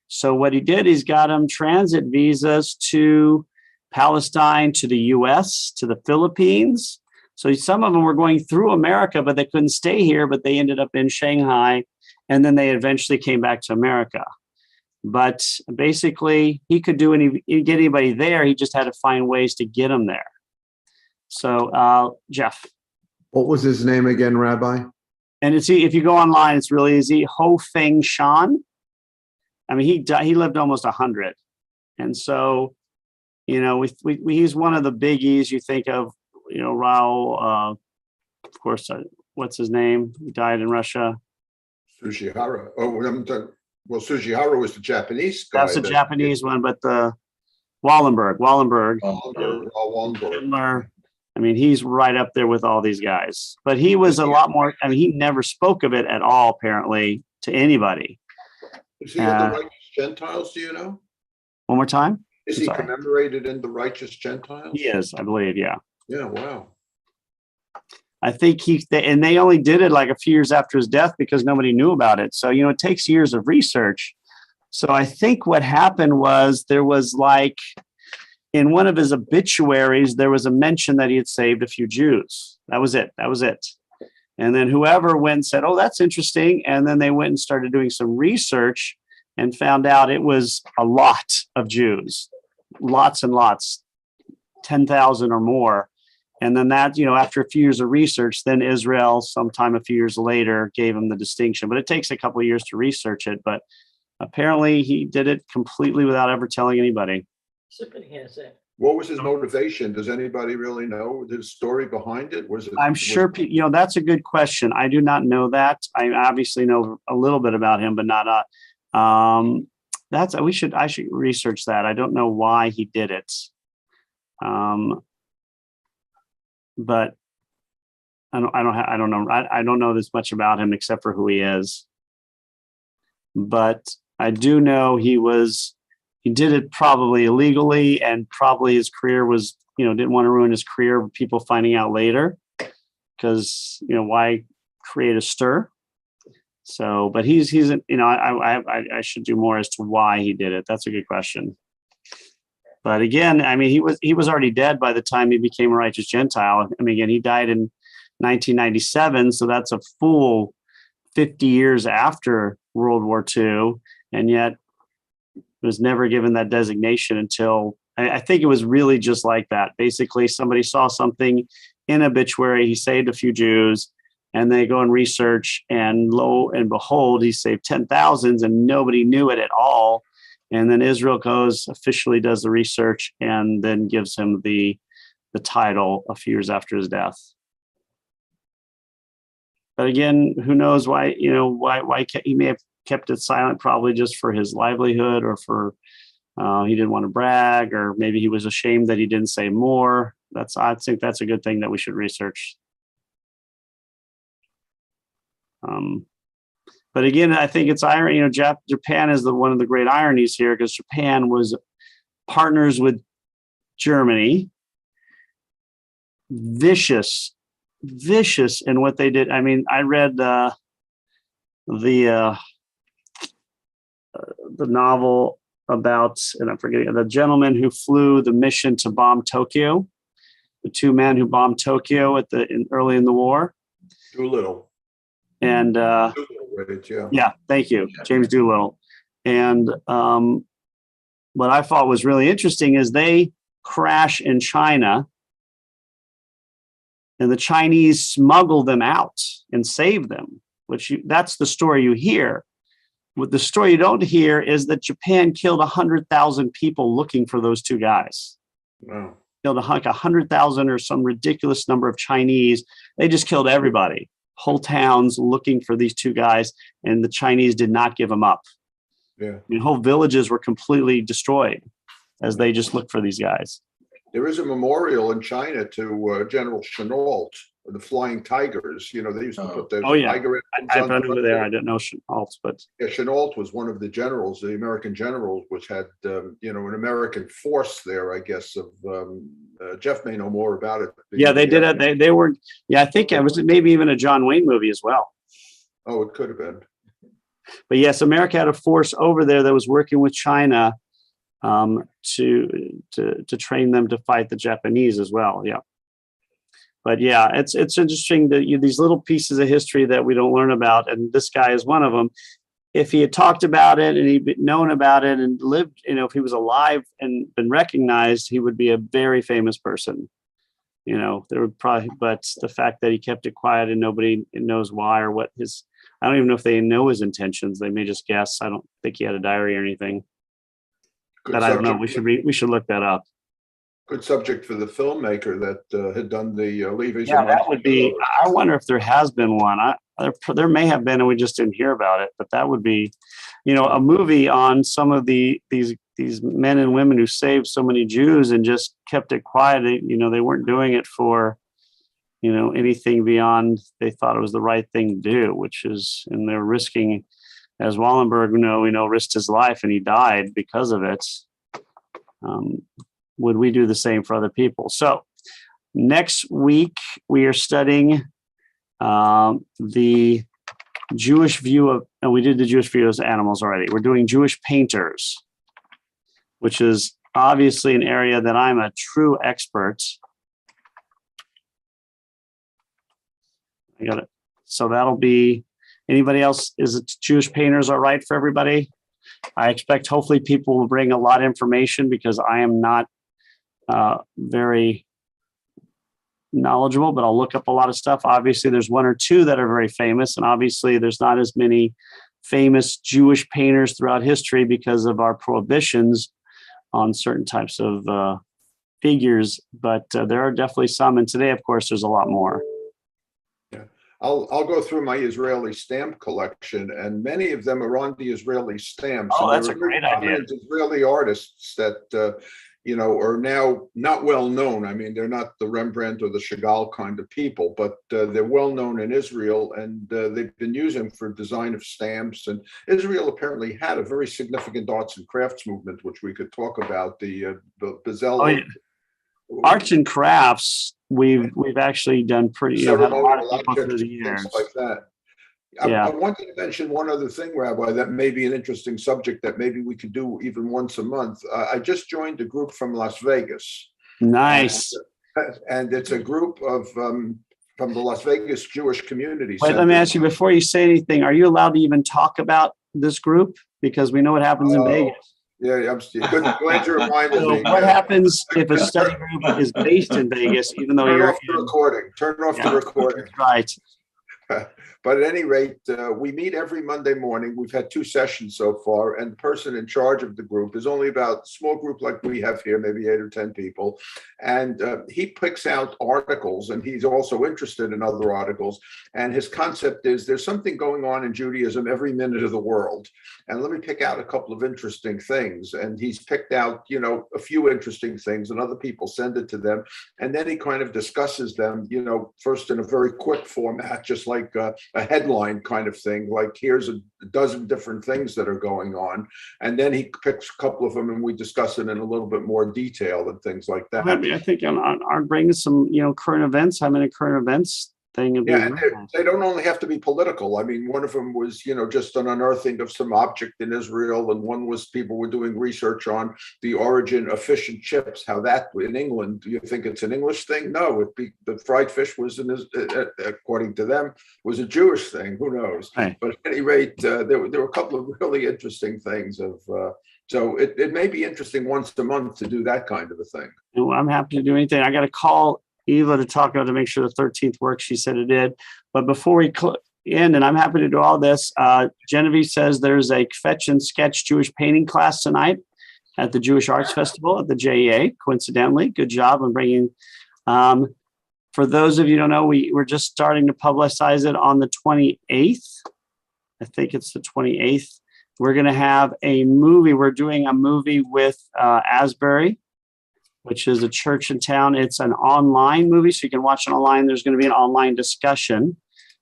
so what he did, he's got them transit visas to Palestine, to the US, to the Philippines. So some of them were going through America, but they couldn't stay here, but they ended up in Shanghai. And then they eventually came back to America. But basically, he could get anybody there. He just had to find ways to get them there. So, Jeff. What was his name again, Rabbi? And if you go online, it's really easy. Hofeng Shan. He lived almost 100. And so, he's one of the biggies. You think of, Raul, of course, what's his name? He died in Russia. Sugihara. Well, Sugihara was the Japanese guy. That's the Japanese one, but the Wallenberg. Wallenberg. He's right up there with all these guys. But he was a lot more, he never spoke of it at all, apparently, to anybody. Is he in the Righteous Gentiles, do you know? One more time? Is he commemorated in the Righteous Gentiles? He is, I believe, yeah. Yeah, wow. I think and they only did it like a few years after his death because nobody knew about it. So, it takes years of research. So I think what happened was there was like, in one of his obituaries, there was a mention that he had saved a few Jews. That was it. And then whoever went and said, oh, that's interesting. And then they went and started doing some research and found out it was a lot of Jews, lots and lots, 10,000 or more. And then that, after a few years of research, then Israel, sometime a few years later, gave him the distinction. But it takes a couple of years to research it. But apparently he did it completely without ever telling anybody. What was his motivation? Does anybody really know the story behind it? I'm sure, that's a good question. I do not know that. I obviously know a little bit about him, but not, I should research that. I don't know why he did it. But I don't know. I don't know this much about him except for who he is. But I do know he did it probably illegally, and probably his career was, didn't want to ruin his career with people finding out later, because, why create a stir? So, but I should do more as to why he did it. That's a good question. But again, he was already dead by the time he became a righteous Gentile. Again, he died in 1997. So that's a full 50 years after World War II. And yet was never given that designation until, I think it was really just like that. Basically, somebody saw something in obituary. He saved a few Jews, and they go and research, and lo and behold, he saved 10,000s, and nobody knew it at all. And then Israel officially does the research, and then gives him the title a few years after his death. But again, who knows why, why he may have kept it silent, probably just for his livelihood, or for he didn't want to brag, or maybe he was ashamed that he didn't say more. I think that's a good thing that we should research. But again, I think it's irony. Japan is one of the great ironies here, because Japan was partners with Germany, vicious in what they did. I read the novel about, and I'm forgetting, the gentleman who flew the mission to bomb Tokyo, the two men who bombed Tokyo early in the war. Doolittle. And yeah, thank you, James Doolittle. And what I thought was really interesting is they crash in China, and the Chinese smuggle them out and save them. That's the story you hear. What the story you don't hear is that Japan killed 100,000 people looking for those two guys. Wow. Killed 100,000 or some ridiculous number of Chinese. They just killed everybody. Whole towns looking for these two guys, and the Chinese did not give them up. Yeah. Whole villages were completely destroyed as they just looked for these guys. There is a memorial in China to General Chenault, the Flying Tigers. They used to put the tiger. I've been over there. I didn't know Chenault, but yeah, Chenault was one of the generals, the American generals, which had an American force there, I guess. Of Jeff may know more about it. Yeah, they did it. They were. Yeah, I think it was maybe even a John Wayne movie as well. Oh, it could have been. But yes, America had a force over there that was working with China to train them to fight the Japanese as well. Yeah. But yeah, it's interesting that these little pieces of history that we don't learn about, and this guy is one of them. If he had talked about it and he'd known about it and lived, if he was alive and been recognized, he would be a very famous person. There would probably, but the fact that he kept it quiet and nobody knows why or what I don't even know if they know his intentions. They may just guess. I don't think he had a diary or anything. But I don't know. We should look that up. Good subject for the filmmaker that had done the Levy's. Yeah, that would be. I wonder if there has been one. There may have been, and we just didn't hear about it. But that would be, a movie on some of these men and women who saved so many Jews and just kept it quiet. They weren't doing it for, anything beyond they thought it was the right thing to do, which is, and they're risking, as Wallenberg, risked his life and he died because of it. Would we do the same for other people? So next week we are studying The Jewish view of, and we did the Jewish view as animals already. We're doing Jewish painters, which is obviously an area that I'm a true expert. I got it. So that'll be, anybody else? Is it Jewish painters all right for everybody? I expect hopefully people will bring a lot of information because I am not very knowledgeable, but I'll look up a lot of stuff. Obviously, there's one or two that are very famous, and obviously there's not as many famous Jewish painters throughout history because of our prohibitions on certain types of figures, but there are definitely some, and today, of course, there's a lot more. I'll go through my Israeli stamp collection, and many of them are on the Israeli stamps. Oh, and that's there a are great very idea. prominent Israeli artists that are now not well known. I mean, they're not the Rembrandt or the Chagall kind of people, but they're well known in Israel, and they've been using for design of stamps. And Israel apparently had a very significant arts and crafts movement, which we could talk about. The Bezel. Oh, yeah. Arts and crafts, we've actually done pretty, had a lot of people through the years. Things like that. Yeah. I wanted to mention one other thing, Rabbi, that may be an interesting subject that maybe we could do even once a month. I just joined a group from Las Vegas. Nice. And it's a group of from the Las Vegas Jewish community. Wait, let me ask you, before you say anything, are you allowed to even talk about this group? Because we know what happens in Vegas. Yeah, I'm glad you reminded So me. what happens if a study group is based in Vegas, even though Turn you're off the recording. Turn off the recording. Right. But at any rate, we meet every Monday morning. We've had 2 sessions so far, and the person in charge of the group is only about a small group like we have here, maybe 8 or 10 people. And he picks out articles, and he's also interested in other articles. And his concept is there's something going on in Judaism every minute of the world. And let me pick out a couple of interesting things. And he's picked out, a few interesting things, and other people send it to them. And then he kind of discusses them, first in a very quick format, just like a headline kind of thing, like here's a dozen different things that are going on. And then he picks a couple of them and we discuss it in a little bit more detail and things like that. I think on bringing some, current events, having a current events thing. Yeah, and they don't only have to be political. I mean, one of them was, just an unearthing of some object in Israel, and one was people were doing research on the origin of fish and chips, how that in England, do you think it's an English thing? No, the fried fish was, according to them, was a Jewish thing. Who knows? Right. But at any rate, there were a couple of really interesting things so it may be interesting once a month to do that kind of a thing. I'm happy to do anything. I got to call Eva to talk about to make sure the 13th works. She said it did. But before we end, and I'm happy to do all this, Genevieve says there's a Fetch and Sketch Jewish painting class tonight at the Jewish Arts Festival at the JEA, coincidentally. Good job on bringing. For those of you who don't know, we're just starting to publicize it on the 28th. I think it's the 28th. We're going to have a movie. We're doing a movie with Asbury, which is a church in town. It's an online movie, so you can watch it online. There's going to be an online discussion.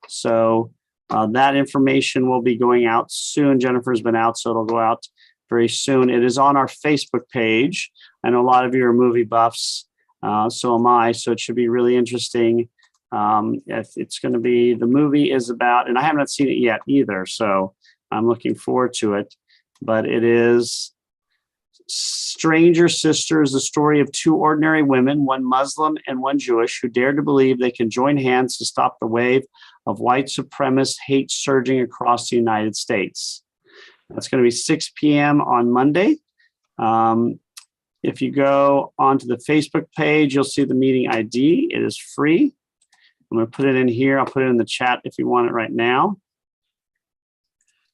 So that information will be going out soon. Jennifer's been out, so it'll go out very soon. It is on our Facebook page. I know a lot of you are movie buffs, so am I, so it should be really interesting. It's going to be, the movie is about, and I haven't seen it yet either, so I'm looking forward to it, but it is Stranger Sisters, the story of 2 ordinary women, one Muslim and one Jewish, who dare to believe they can join hands to stop the wave of white supremacist hate surging across the United States. That's going to be 6 p.m. on Monday. If you go onto the Facebook page, you'll see the meeting ID. It is free. I'm going to put it in here. I'll put it in the chat if you want it right now.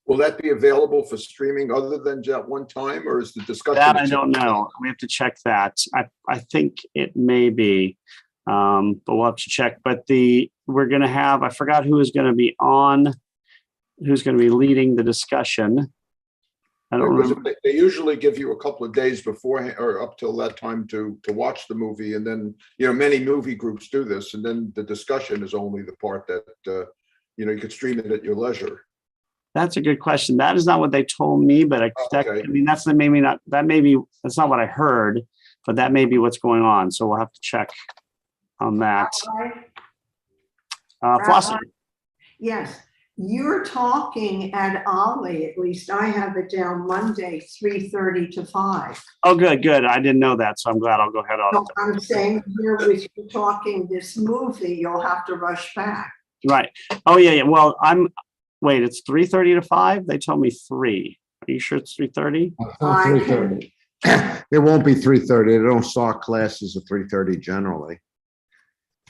Will that be available for streaming other than at one time, or is the discussion? That I don't know. We have to check that. I think it may be, but we'll have to check. But we're going to have, I forgot who is going to be on, who's going to be leading the discussion. I don't remember. They usually give you a couple of days beforehand or up till that time to watch the movie, and then many movie groups do this, and then the discussion is only the part that you could stream it at your leisure. That's a good question. That is not what they told me, but I mean, that's not what I heard, but that may be what's going on. So we'll have to check on that. Flossie. Rabbi, yes, you're talking at Ollie, at least I have it down Monday, 3:30 to 5. Oh, good, good. I didn't know that, so I'm glad. I'll go ahead on So it. I'm saying here with you talking this movie, you'll have to rush back. Right. Oh, yeah, yeah. Well, wait, it's 3:30 to 5? They told me 3. Are you sure it's 3:30? I can- It won't be 3:30. They don't start classes at 3:30 generally.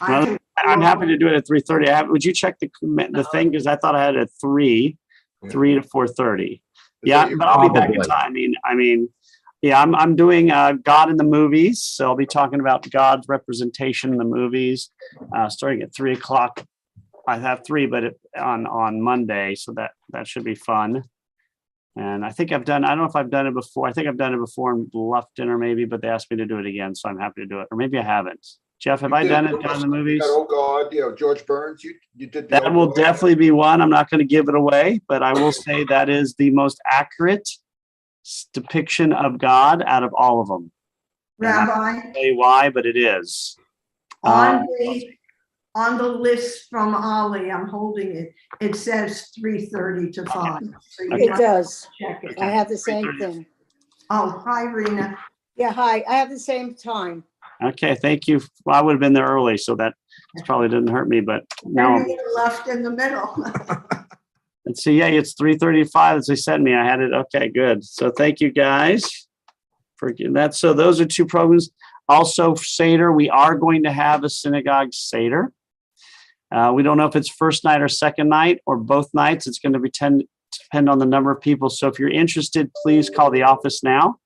I can- I'm happy to do it at 3:30. Would you check the thing? Because I thought I had it at 3 to 4:30. Yeah, but I'll be back in Probably. time. Yeah, I'm doing God in the movies. So I'll be talking about God's representation in the movies, starting at 3 o'clock. I have 3, but on Monday, so that should be fun. And I think I don't know if I've done it before. I think I've done it before in Bluffton or maybe, but they asked me to do it again, so I'm happy to do it. Or maybe I haven't. Jeff, have I done it in the movies? Oh, God, George Burns, you did. the That Oh will God. definitely be one. I'm not going to give it away, but I will say that is the most accurate depiction of God out of all of them. Rabbi, I'll tell you why, but it is. on the list from Ollie, I'm holding it, it says 3:30 to 5. So you It might does. check it. I have the same thing. Oh, hi, Rena. Yeah, hi. I have the same time. Okay, thank you. Well, I would have been there early, so that probably didn't hurt me, but now Now you're left in the middle. let's see. Yeah, it's 3:35 as they sent me. I had it. Okay, good. So thank you guys for that. So those are 2 programs. Also, Seder, we are going to have a synagogue Seder. We don't know if it's first night or second night or both nights. It's going to depend on the number of people. So if you're interested, please call the office now.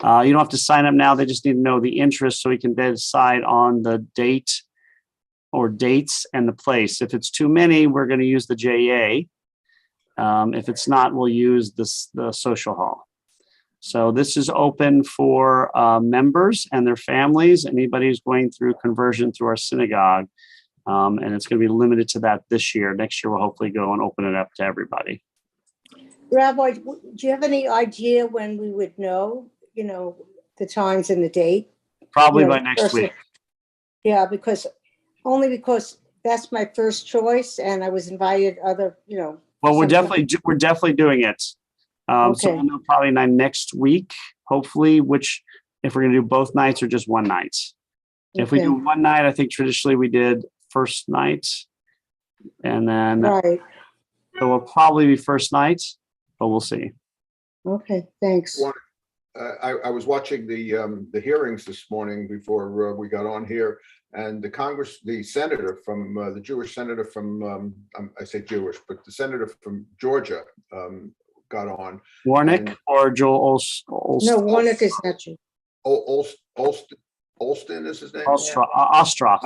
You don't have to sign up now. They just need to know the interest so we can then decide on the date or dates and the place. If it's too many, we're going to use the JA. If it's not, we'll use the social hall. So this is open for members and their families, anybody who's going through conversion through our synagogue. And it's going to be limited to that this year. Next year, we'll hopefully go and open it up to everybody. Rabbi, do you have any idea when we would know, the times and the date? Probably You know, by next first- week. Yeah, because that's my first choice and I was invited other, Well, we're something- definitely doing it. So Okay. we'll know probably next week, hopefully, if we're going to do both nights or just one night. If we do Okay. one night, I think traditionally we did first night. And then Right. it will probably be first night, but we'll see. Okay, thanks. One- I was watching the hearings this morning before we got on here, and the senator from the Jewish senator from I say Jewish, but the senator from Georgia got on. Warnick And- or Joel Olson? No, Warnick is not you. Olston is his name. Ostroff. Ostroff.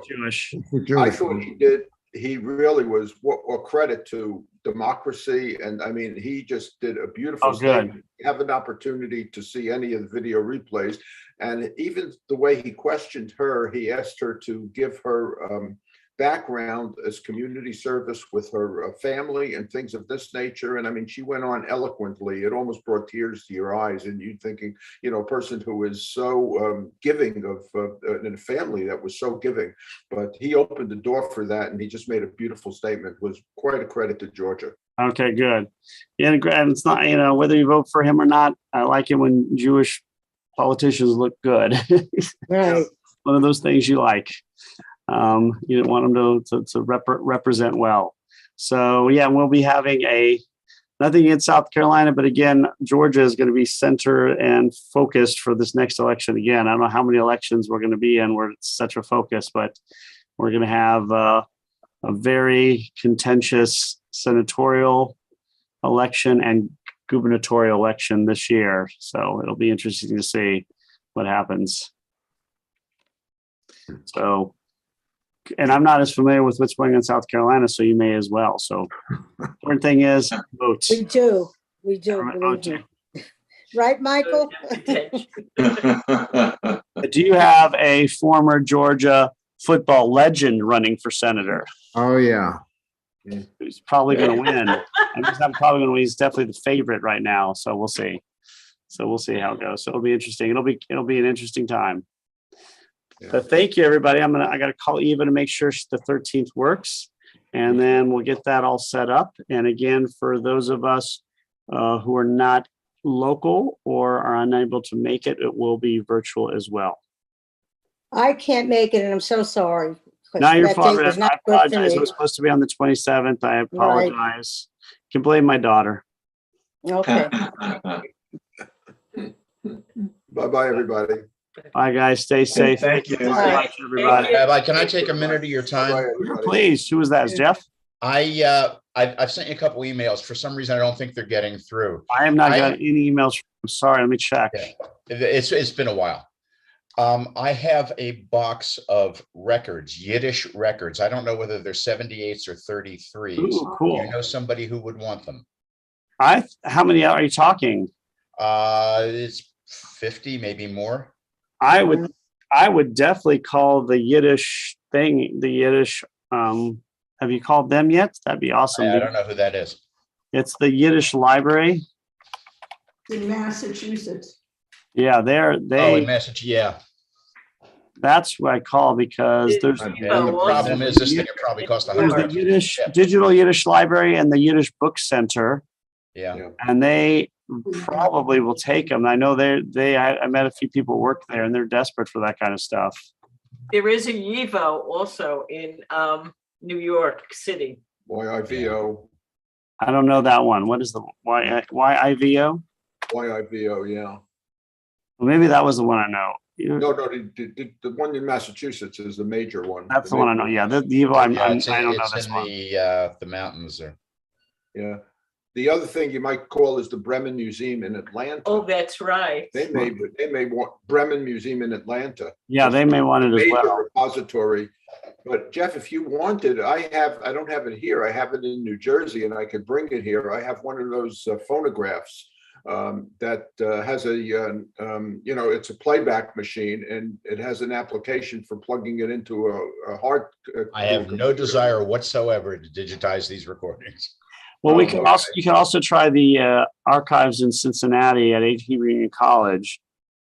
Jewish. I thought he really was a credit to democracy. And I mean, he just did a beautiful Oh, good. statement. You have an opportunity to see any of the video replays. And even the way he questioned her, he asked her to give her background as community service with her family and things of this nature. And I mean, she went on eloquently. It almost brought tears to your eyes. And you thinking, a person who is so giving in a family that was so giving, but he opened the door for that. And he just made a beautiful statement. It was quite a credit to Georgia. Okay, good. Yeah, and it's not, whether you vote for him or not, I like it when Jewish politicians look good. Right. One of those things you like. You don't want them to represent well. So yeah, we'll be having nothing in South Carolina, but again, Georgia is going to be center and focused for this next election. Again, I don't know how many elections we're going to be in where it's such a focus, but we're going to have a very contentious senatorial election and gubernatorial election this year. So it'll be interesting to see what happens. So, and I'm not as familiar with what's going on in South Carolina, so you may as well. So important thing is vote. We do. Vote Believe too. me. Right, Michael? Do you have a former Georgia football legend running for senator? Oh, yeah. Who's probably going to win. I'm probably going to win. He's definitely the favorite right now. So we'll see. So we'll see how it goes. So it'll be interesting. It'll be an interesting time. But thank you, everybody. I got to call Eva to make sure the 13th works. And then we'll get that all set up. And again, for those of us who are not local or are unable to make it, it will be virtual as well. I can't make it, and I'm so sorry. 'cause Now your that fault, date was Rick. I not good for apologize. It me. was supposed to be on the 27th. I apologize. You can blame my daughter. Okay. Bye-bye, everybody. Bye, guys. Stay safe. Thank you. so much, everybody. Rabbi, can I take a minute of your Bye-bye, time? everybody. Please. Who was that? Is Jeff? I've sent you a couple emails. For some reason, I don't think they're getting through. I have not got any emails. I'm sorry. Let me check. Yeah. It's been a while. I have a box of records, Yiddish records. I don't know whether they're 78s or 33s. Ooh, cool. Do you know somebody who would want them? How many are you talking? It's 50, maybe more. I would definitely call the Yiddish thing, the Yiddish, have you called them yet? That'd be awesome. I don't know who that is. It's the Yiddish library. In Massachusetts. Yeah, Oh, in Massachusetts, yeah. that's who I call because there's And the problem is this thing would probably cost there's the $100. Yiddish, Yeah. digital Yiddish library and the Yiddish book center, Yeah. and they probably will take them. I know I met a few people who work there and they're desperate for that kind of stuff. There is a YIVO also in New York City. YIVO, I don't know that one. What is the YIVO? YIVO, yeah. Well, maybe that was the one I know. No, the one in Massachusetts is the major one. That's the one I know. Yeah, the YIVO, I It's don't know it's this in one. the mountains there. Yeah. The other thing you might call is the Bremen Museum in Atlanta. Oh, that's right. They may want Bremen Museum in Atlanta. Yeah, they may want it as Major well. repository. But Jeff, if you wanted, I don't have it here. I have it in New Jersey and I could bring it here. I have one of those phonographs that has it's a playback machine and it has an application for plugging it into a hard. I have no desire whatsoever to digitize these recordings. Well, okay. you can also try the archives in Cincinnati at Hebrew Union College,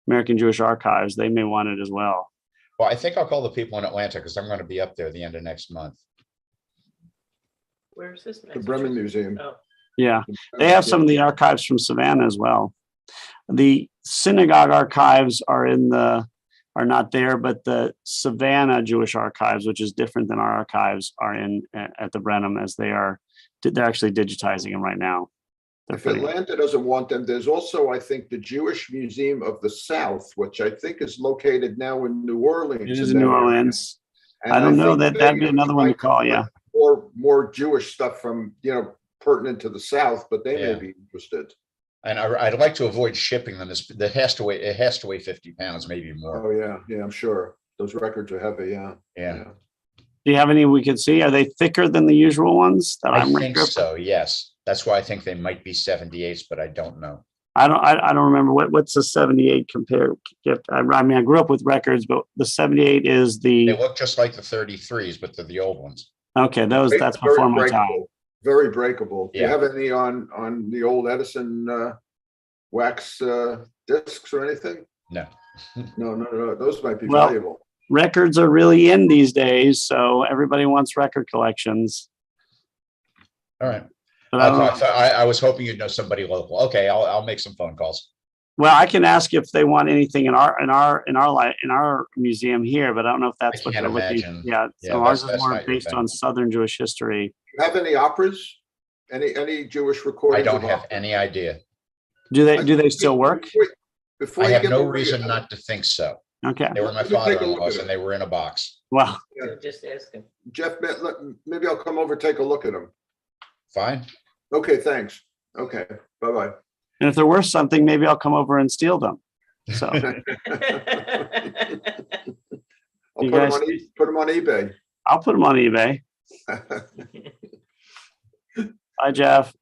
American Jewish Archives. They may want it as well. Well, I think I'll call the people in Atlanta because I'm going to be up there the end of next month. Where's this? The Bremen Museum. Oh. Yeah, they have some of the archives from Savannah as well. The synagogue archives are not there, but the Savannah Jewish Archives, which is different than our archives, are at the Brenham as they're actually digitizing them right now. If Atlanta doesn't want them, there's also, I think, the Jewish Museum of the South, which I think is located now in New Orleans. It is in New Orleans. I don't know that'd be another one to call. Yeah. More Jewish stuff from, pertinent to the South, but they may be interested. And I'd like to avoid shipping them. It has to weigh 50 pounds, maybe more. Oh, yeah, I'm sure. Those records are heavy, Yeah. Do you have any we could see? Are they thicker than the usual ones that I think so, yes. That's why I think they might be 78s, but I don't know. I don't remember what's the 78 compared. I mean, I grew up with records, but the 78 is They look just like the 33s, but they're the old ones. Okay, that's before my time. Very breakable. Do you Yeah. have any on the old Edison wax discs or anything? No. No. Those might be Well, valuable. Records are really in these days, so everybody wants record collections. All right. But I was hoping you'd know somebody local. Okay, I'll make some phone calls. well, I can ask if they want anything in our museum here, but I don't know if that's I what can't they're looking. imagine. Yeah, Yeah, so ours that's is more not your based thing. on Southern Jewish history. Do you have any operas? Any Jewish I recordings? don't of have opera? any idea. Do they still work? Before I you have give no away- reason not to think so. Okay. They were my Let me take a look father-in-law's at and it. they were in a box. Well, Just ask him. Jeff, maybe I'll come over, take a look at them. Fine. Okay, thanks. Okay, bye-bye. and if they're worth something, maybe I'll come over and steal them. So I'll You put them, guys- put them on eBay. I'll put them on eBay. Bye, Jeff.